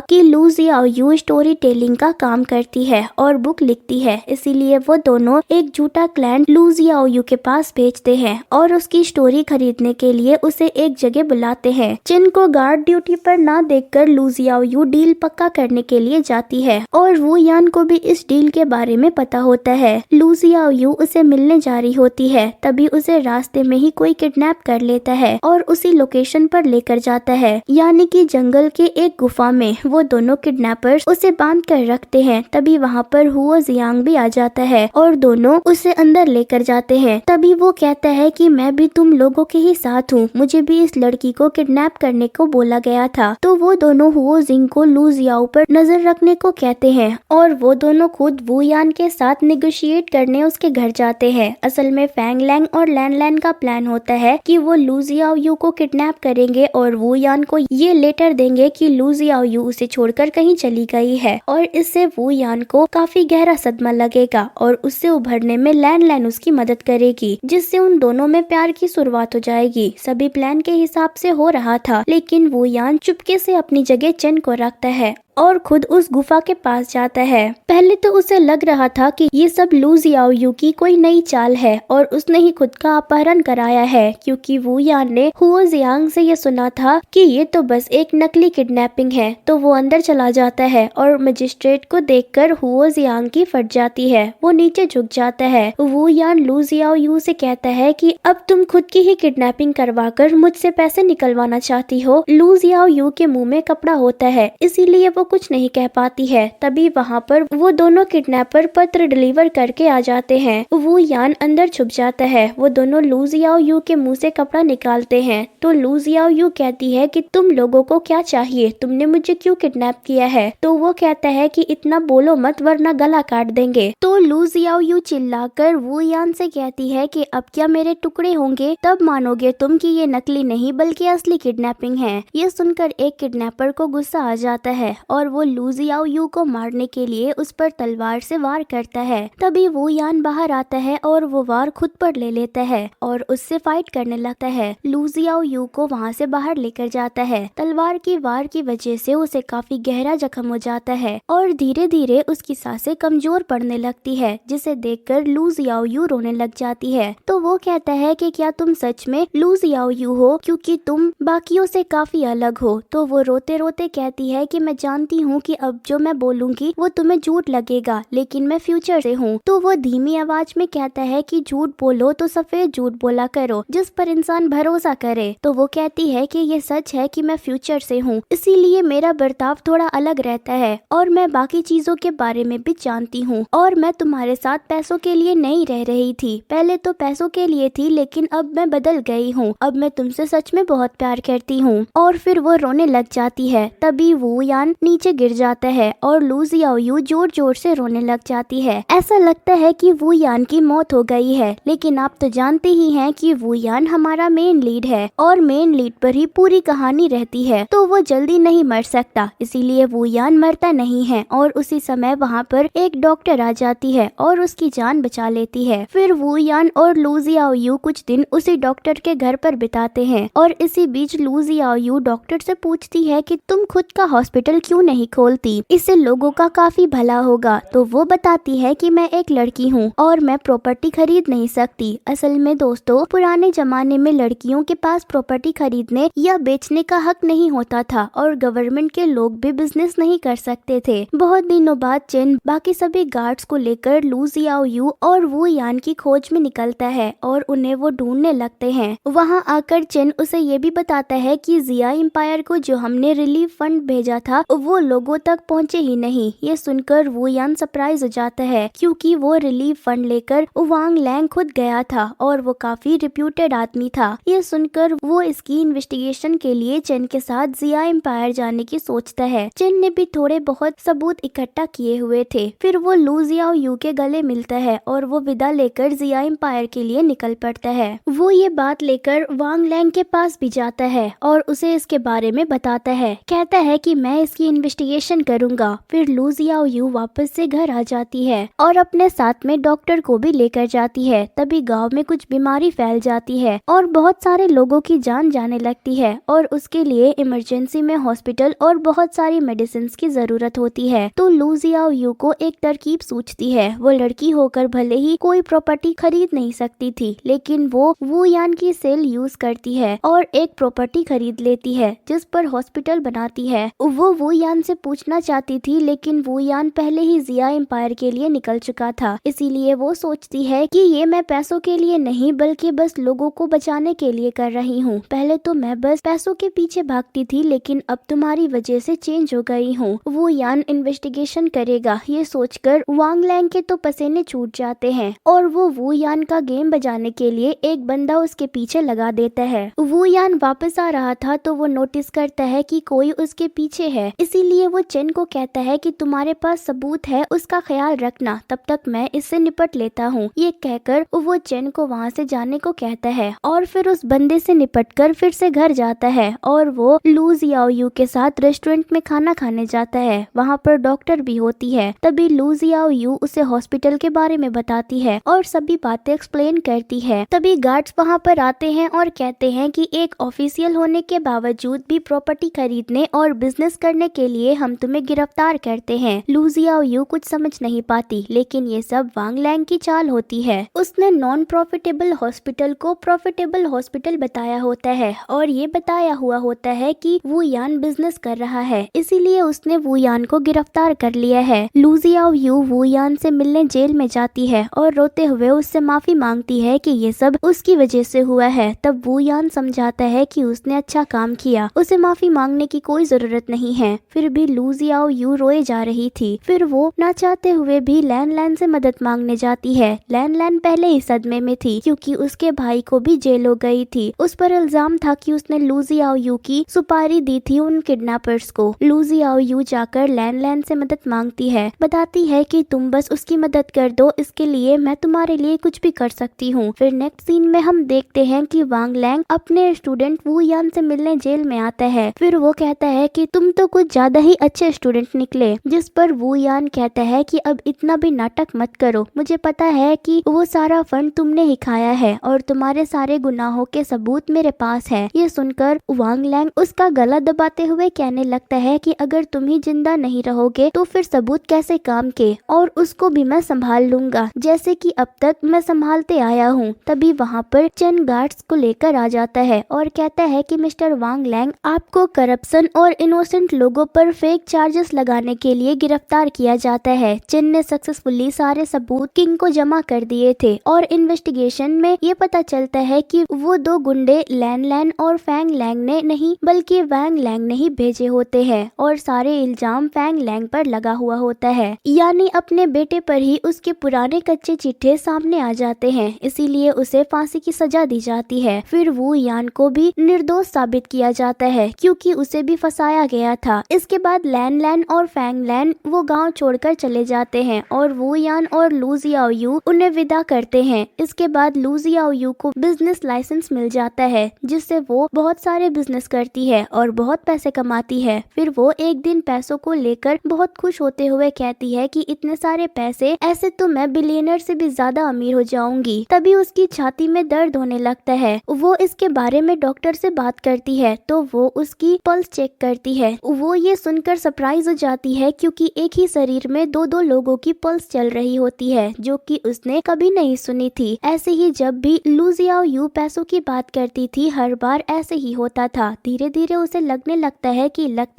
कि लू जियाओयू स्टोरी टेलिंग का काम करती है और बुक लिखती है, इसीलिए वो दोनों एक झूठा क्लाइंट लू जियाओयू के पास भेजते हैं और उसकी स्टोरी खरीदने के लिए उसे एक जगह बुलाते हैं। चिन को गार्ड ड्यूटी पर ना देखकर लू जियाओयू डील पक्का करने के लिए जाती है और वू यान को भी इस डील के बारे में पता होता है। लू जियाओयू उसे मिलने जा रही होती है, तभी उसे रास्ते में ही कोई किडनैप कर लेता है और उसी लोकेशन पर लेकर जाता है, यानी कि जंगल के एक गुफा में। वो दोनों किडनैपर्स उसे बांध कर रखते हैं। तभी वहाँ पर हुओ जियांग भी आ जाता है और दोनों उसे अंदर लेकर जाते हैं। तभी वो कहता है कि मैं भी तुम लोगों के ही साथ हूँ, मुझे भी इस लड़की को किडनैप करने को बोला गया था। तो वो दोनों हुओ जिंग को लू जियाओ पर नजर रखने को कहते हैं और वो दोनों खुद वू यान के साथ निगोशिएट करने उसके घर जाते हैं। असल में फैंग लैंग और लैन लैन का प्लान होता है कि वो लू जियाओयू को किडनैप करेंगे और वू यान को ये लेटर देंगे कि लू जियाओयू उसे छोड़कर कहीं चली गई है और इससे वू यान को काफी गहरा सदमा लगेगा और उससे उभरने में लैन लैन उसकी मदद करेगी, जिससे उन दोनों में प्यार की शुरुआत हो जाएगी। सभी प्लान के हिसाब से हो रहा था, लेकिन वू यान चुपके से अपनी जगह चेन को रखता है और खुद उस गुफा के पास जाता है। पहले तो उसे लग रहा था कि ये सब लू जियाओयू की कोई नई चाल है और उसने ही खुद का अपहरण कराया है, क्योंकि वू यान ने हुओ जियांग से ये सुना था कि ये तो बस एक नकली किडनैपिंग है। तो वो अंदर चला जाता है और मजिस्ट्रेट को देखकर हुओ जियांग की फट जाती है। वो नीचे झुक जाता है। वू यान लू जियाओयू से कहता है कि अब तुम खुद की ही किडनैपिंग करवाकर मुझसे पैसे निकलवाना चाहती हो। लू जियाओयू के मुंह में कपड़ा होता है, इसीलिए वो कुछ नहीं कह पाती है। तभी वहाँ पर वो दोनों किडनैपर पत्र डिलीवर करके आ जाते हैं। वू यान अंदर छुप जाता है। वो दोनों लू जियाओयू के मुंह से कपड़ा निकालते हैं। तो लू जियाओयू कहती है कि तुम लोगों को क्या चाहिए, तुमने मुझे क्यों किडनैप किया है। तो वो कहता है कि इतना बोलो मत वरना गला काट देंगे। तो लू जियाओयू चिल्लाकर वू यान से कहती है कि अब क्या मेरे टुकड़े होंगे, तब मानोगे तुम कि ये नकली नहीं बल्कि असली किडनैपिंग है। ये सुनकर एक किडनैपर को गुस्सा आ जाता है और वो लू जियाओयू को मारने के लिए उस पर तलवार से वार करता है। तभी वू यान बाहर आता है और वो वार खुद पर ले लेता है और उससे फाइट करने लगता है। लू जियाओयू को वहाँ से बाहर लेकर जाता है। तलवार की वार की वजह से उसे काफी गहरा जख्म हो जाता है और धीरे धीरे उसकी सांसें कमजोर पड़ने लगती है, जिसे देखकर लू जियाओयू रोने लग जाती है। तो वो कहता है कि क्या तुम सच में लू जियाओयू हो, क्योंकि तुम बाकियों से काफी अलग हो। तो वो रोते रोते कहती है कि मैं जानती हूँ कि अब जो मैं बोलूंगी वो तुम्हें झूठ लगेगा, लेकिन मैं फ्यूचर से हूँ। तो वो धीमी आवाज में कहता है कि झूठ बोलो तो सफेद झूठ बोला करो जिस पर इंसान भरोसा करे। तो वो कहती है कि ये सच है कि मैं फ्यूचर से हूँ, इसीलिए मेरा बर्ताव थोड़ा अलग रहता है और मैं बाकी चीजों के बारे में भी जानती हूँ और मैं तुम्हारे साथ पैसों के लिए नहीं रह रही थी। पहले तो पैसों के लिए थी, लेकिन अब मैं बदल गई हूँ। अब मैं तुमसे सच में बहुत प्यार करती हूँ। और फिर वो रोने लग जाती है। तभी वू यान नीचे गिर जाता है और लू जियाओयू जोर जोर से रोने लग जाती है। ऐसा लगता है कि वू यान की मौत हो गई है, लेकिन आप तो जानते ही हैं कि वू यान हमारा मेन लीड है और मेन लीड पर ही पूरी कहानी रहती है, तो वो जल्दी नहीं मर सकता, इसीलिए वू यान मरता नहीं है। और उसी समय वहाँ पर एक डॉक्टर आ जाती है और उसकी जान बचा लेती है। फिर वू यान और लू जियाओयू कुछ दिन उसी डॉक्टर के घर पर बिताते हैं और इसी बीच लू जियाओयू डॉक्टर से पूछती है कि तुम खुद का हॉस्पिटल क्यों नहीं खोलती, इससे लोगों का काफी भला होगा। तो वो बताती है कि मैं एक लड़की हूँ और मैं प्रॉपर्टी खरीद नहीं सकती। असल में दोस्तों, पुराने जमाने में लड़कियों के पास प्रॉपर्टी खरीदने या बेचने का हक नहीं होता था और गवर्नमेंट के लोग भी बिजनेस नहीं कर सकते थे। बहुत दिनों बाद चेन बाकी सभी गार्ड्स को लेकर लू जियाओयू और वू यान की खोज में निकलता है और उन्हें वो ढूंढने लगते हैं। वहाँ आकर चेन उसे ये भी बताता है कि जिया एम्पायर को जो हमने रिलीफ फंड भेजा था वो लोगों तक पहुँचे ही नहीं। ये सुनकर वू यान सरप्राइज हो जाता है क्योंकि वो रिलीफ फंड लेकर वांग लैंग खुद गया था और वो काफी रिप्यूटेड आदमी था। ये सुनकर वो इसकी इन्वेस्टिगेशन के लिए चेन के साथ जिया एम्पायर जाने की सोचता है। चेन ने भी थोड़े बहुत सबूत इकट्ठा किए हुए थे। फिर वो लू जियाओयू के गले मिलता है और वो विदा लेकर जिया एम्पायर के लिए निकल पड़ता है। वो ये बात लेकर वांग लैंग के पास भी जाता है और उसे इसके बारे में बताता है। कहता है कि मैं इसकी इन्वेस्टिगेशन करूंगा। फिर लू जियाओयू वापस से घर आ जाती है और अपने साथ में डॉक्टर को भी लेकर जाती है। तभी गांव में कुछ बीमारी फैल जाती है और बहुत सारे लोगों की जान जाने लगती है और उसके लिए इमरजेंसी में हॉस्पिटल और बहुत सारी मेडिसिन की जरूरत होती है। तो लू जियाओयू को एक तरकीब सूझती है। वो लड़की होकर भले ही कोई प्रॉपर्टी खरीद नहीं सकती थी, लेकिन वो वू यान की सेल यूज करती है और एक प्रॉपर्टी खरीद लेती है जिस पर हॉस्पिटल बनाती है। वो वू यान से पूछना चाहती थी, लेकिन वू यान पहले ही जिया एम्पायर के लिए निकल चुका था। इसीलिए वो सोचती है कि ये मैं पैसों के लिए नहीं बल्कि बस लोगों को बचाने के लिए कर रही हूँ। पहले तो मैं बस पैसों के पीछे भागती थी, लेकिन अब तुम्हारी वजह से चेंज हो गई हूँ। वू यान इन्वेस्टिगेशन करेगा, ये सोचकर वांग लैंग के तो पसीने छूट जाते हैं और वो वू यान का गेम बजाने के लिए एक बंदा उसके पीछे लगा देता है। वू यान वापस आ रहा था तो वो नोटिस करता है कि कोई उसके पीछे है, इसीलिए वो चेन को कहता है कि तुम्हारे पास सबूत है, उसका ख्याल रखना, तब तक मैं इससे निपट लेता हूँ। ये कहकर वो चेन को वहाँ से जाने को कहता है और फिर उस बंदे से निपटकर फिर से घर जाता है और वो लू जियाओयू के साथ रेस्टोरेंट में खाना खाने जाता है। वहाँ पर डॉक्टर भी होती है। तभी लू जियाओयू उसे हॉस्पिटल के बारे में बताती है और सभी बातें एक्सप्लेन करती है। तभी गार्ड्स वहाँ पर आते हैं और कहते हैं कि एक ऑफिशियल होने के बावजूद भी प्रॉपर्टी खरीदने और बिजनेस करने के लिए हम तुम्हें गिरफ्तार करते हैं। लू जियाओयू कुछ समझ नहीं पाती, लेकिन ये सब वांग लैंग की चाल होती है। उसने नॉन प्रॉफिटेबल हॉस्पिटल को प्रॉफिटेबल हॉस्पिटल बताया होता है और ये बताया हुआ होता है कि वू यान बिजनेस कर रहा है, इसीलिए उसने वू यान को गिरफ्तार कर लिया है। लू जियाओयू वू यान से मिलने जेल में जाती है और रोते हुए उससे माफी मांगती है कि ये सब उसकी वजह से हुआ है। तब वू यान समझाता है कि उसने अच्छा काम किया, उसे माफी मांगने की कोई जरूरत नहीं है। फिर भी लू जियाओयू रोए जा रही थी। फिर वो ना चाहते हुए भी लैन लैन से मदद मांगने जाती है। लैन लैन पहले ही सदमे में थी क्योंकि उसके भाई को भी जेल हो गई थी। उस पर इल्जाम था कि उसने लू जियाओयू की सुपारी दी थी उन किडनैपर्स को। लू जियाओयू जाकर लैन लैन से मदद मांगती है, बताती है कि तुम बस उसकी मदद कर दो, इसके लिए मैं तुम्हारे लिए कुछ भी कर सकती हूँ। फिर नेक्स्ट सीन में हम देखते हैं कि वांग लैंग अपने स्टूडेंट वू यान से मिलने जेल में आता है। फिर वो कहता है कि तुम तो कुछ ज्यादा ही अच्छे स्टूडेंट निकले, जिस पर वू यान कहता है कि अब इतना भी नाटक मत करो, मुझे पता है कि वो सारा फंड तुमने ही खाया है और तुम्हारे सारे गुनाहों के सबूत मेरे पास है। ये सुनकर वांग लैंग उसका गला दबाते हुए कहने लगता है कि अगर तुम ही जिंदा नहीं रहोगे तो फिर सबूत कैसे काम के, और उसको भी मैं संभाल लूंगा जैसे कि अब तक मैं संभालते आया हूँ। तभी वहाँ पर चेन गार्ड्स को लेकर आ जाता है और कहता है कि मिस्टर वांग लैंग, आपको करप्शन और इनोसेंट लोगों पर फेक चार्जेस लगाने के लिए गिरफ्तार किया जाता है। चेन ने सक्सेसफुली सारे सबूत किंग को जमा कर दिए थे और इन्वेस्टिगेशन में ये पता चलता है कि वो दो गुंडे लैन लैन और फैंग लैंग ने नहीं बल्कि वांग लैंग ने ही भेजे होते हैं और सारे इल्जाम फैंग लैंग पर लगा हुआ होता है। यानी अपने बेटे पर ही उसके पुराने कच्चे चिट्ठे सामने आ जाते हैं, इसीलिए उसे फांसी की सजा दी जाती है। फिर वू यान को भी निर्दोष साबित किया जाता है क्योंकि उसे भी फंसाया गया था। इस इसके बाद लैन लैन और फैंग लैन वो गांव छोड़कर चले जाते हैं और वू यान और लू जियाओयू उन्हें विदा करते हैं। इसके बाद लू जियाओयू को बिजनेस लाइसेंस मिल जाता है जिससे वो बहुत सारे बिजनेस करती है और बहुत पैसे कमाती है। फिर वो एक दिन पैसों को लेकर बहुत खुश होते हुए कहती है कि इतने सारे पैसे, ऐसे तो मैं बिलियनर से भी ज्यादा अमीर हो जाऊंगी। तभी उसकी छाती में दर्द होने लगता है। वो इसके बारे में डॉक्टर से बात करती है तो वो उसकी पल्स चेक करती है। वो ये सुनकर सरप्राइज हो जाती है क्योंकि एक ही शरीर में दो दो लोगों की पल्स चल रही होती है जो कि उसने कभी नहीं सुनी थी। ऐसे ही जब भी लू जियाओयू पैसों की बात करती थी हर बार ऐसे ही होता था। धीरे धीरे उसे लगने लगता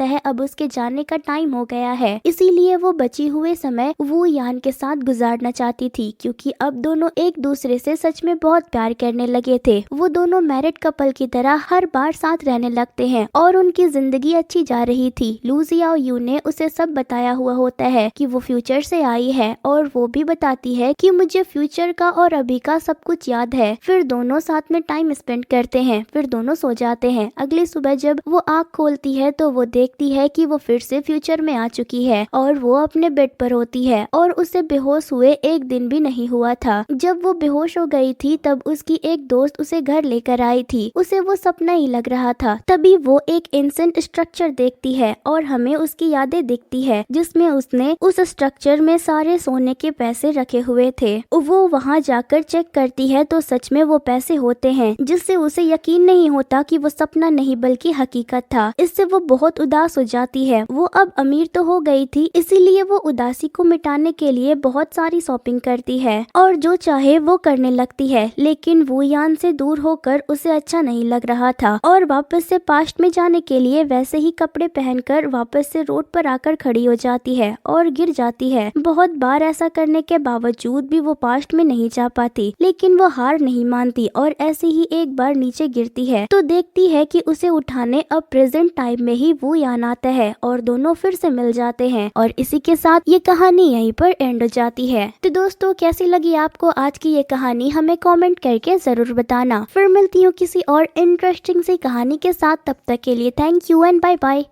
है अब उसके जाने का टाइम हो गया है। इसीलिए वो बची हुए समय वू यान के साथ गुजारना चाहती थी क्योंकि अब दोनों एक दूसरे से सच में बहुत प्यार करने लगे थे। वो दोनों मैरिड कपल की तरह हर बार साथ रहने लगते हैं और उनकी जिंदगी अच्छी जा रही थी। लू जियाओयू ने उसे सब बताया हुआ होता है कि वो फ्यूचर से आई है और वो भी बताती है कि मुझे फ्यूचर का और अभी का सब कुछ याद है। फिर दोनों साथ में टाइम स्पेंड करते हैं। फिर दोनों सो जाते हैं। अगली सुबह जब वो आँख खोलती है तो वो देखती है कि वो फिर से फ्यूचर में आ चुकी है और वो अपने बेड पर होती है और उसे बेहोश हुए एक दिन भी नहीं हुआ था। जब वो बेहोश हो गई थी तब उसकी एक दोस्त उसे घर लेकर आई थी। उसे वो सपना ही लग रहा था। तभी वो एक एंशिएंट स्ट्रक्चर देखती है और हमें उसकी यादें दिखती है जिसमें उसने उस स्ट्रक्चर में सारे सोने के पैसे रखे हुए थे। वो वहाँ जाकर चेक करती है तो सच में वो पैसे होते हैं जिससे उसे यकीन नहीं होता कि वो सपना नहीं बल्कि हकीकत था। इससे वो बहुत उदास हो जाती है। वो अब अमीर तो हो गई थी इसीलिए वो उदासी को मिटाने के लिए बहुत सारी शॉपिंग करती है और जो चाहे वो करने लगती है। लेकिन वू यान से दूर होकर उसे अच्छा नहीं लग रहा था और वापस से पास्ट में जाने के लिए वैसे ही कपड़े पहनकर वापस से रोड पर आकर खड़ी हो जाती है और गिर जाती है। बहुत बार ऐसा करने के बावजूद भी वो पास्ट में नहीं जा पाती लेकिन वो हार नहीं मानती और ऐसे ही एक बार नीचे गिरती है तो देखती है कि उसे उठाने अब प्रेजेंट टाइम में ही वू यान आता है और दोनों फिर से मिल जाते हैं और इसी के साथ ये कहानी यहीं पर एंड हो जाती है। तो दोस्तों कैसी लगी आपको आज की ये कहानी हमें कमेंट करके जरूर बताना। फिर मिलती हूँ किसी और इंटरेस्टिंग सी कहानी के साथ। तब तक के लिए thank you and bye bye.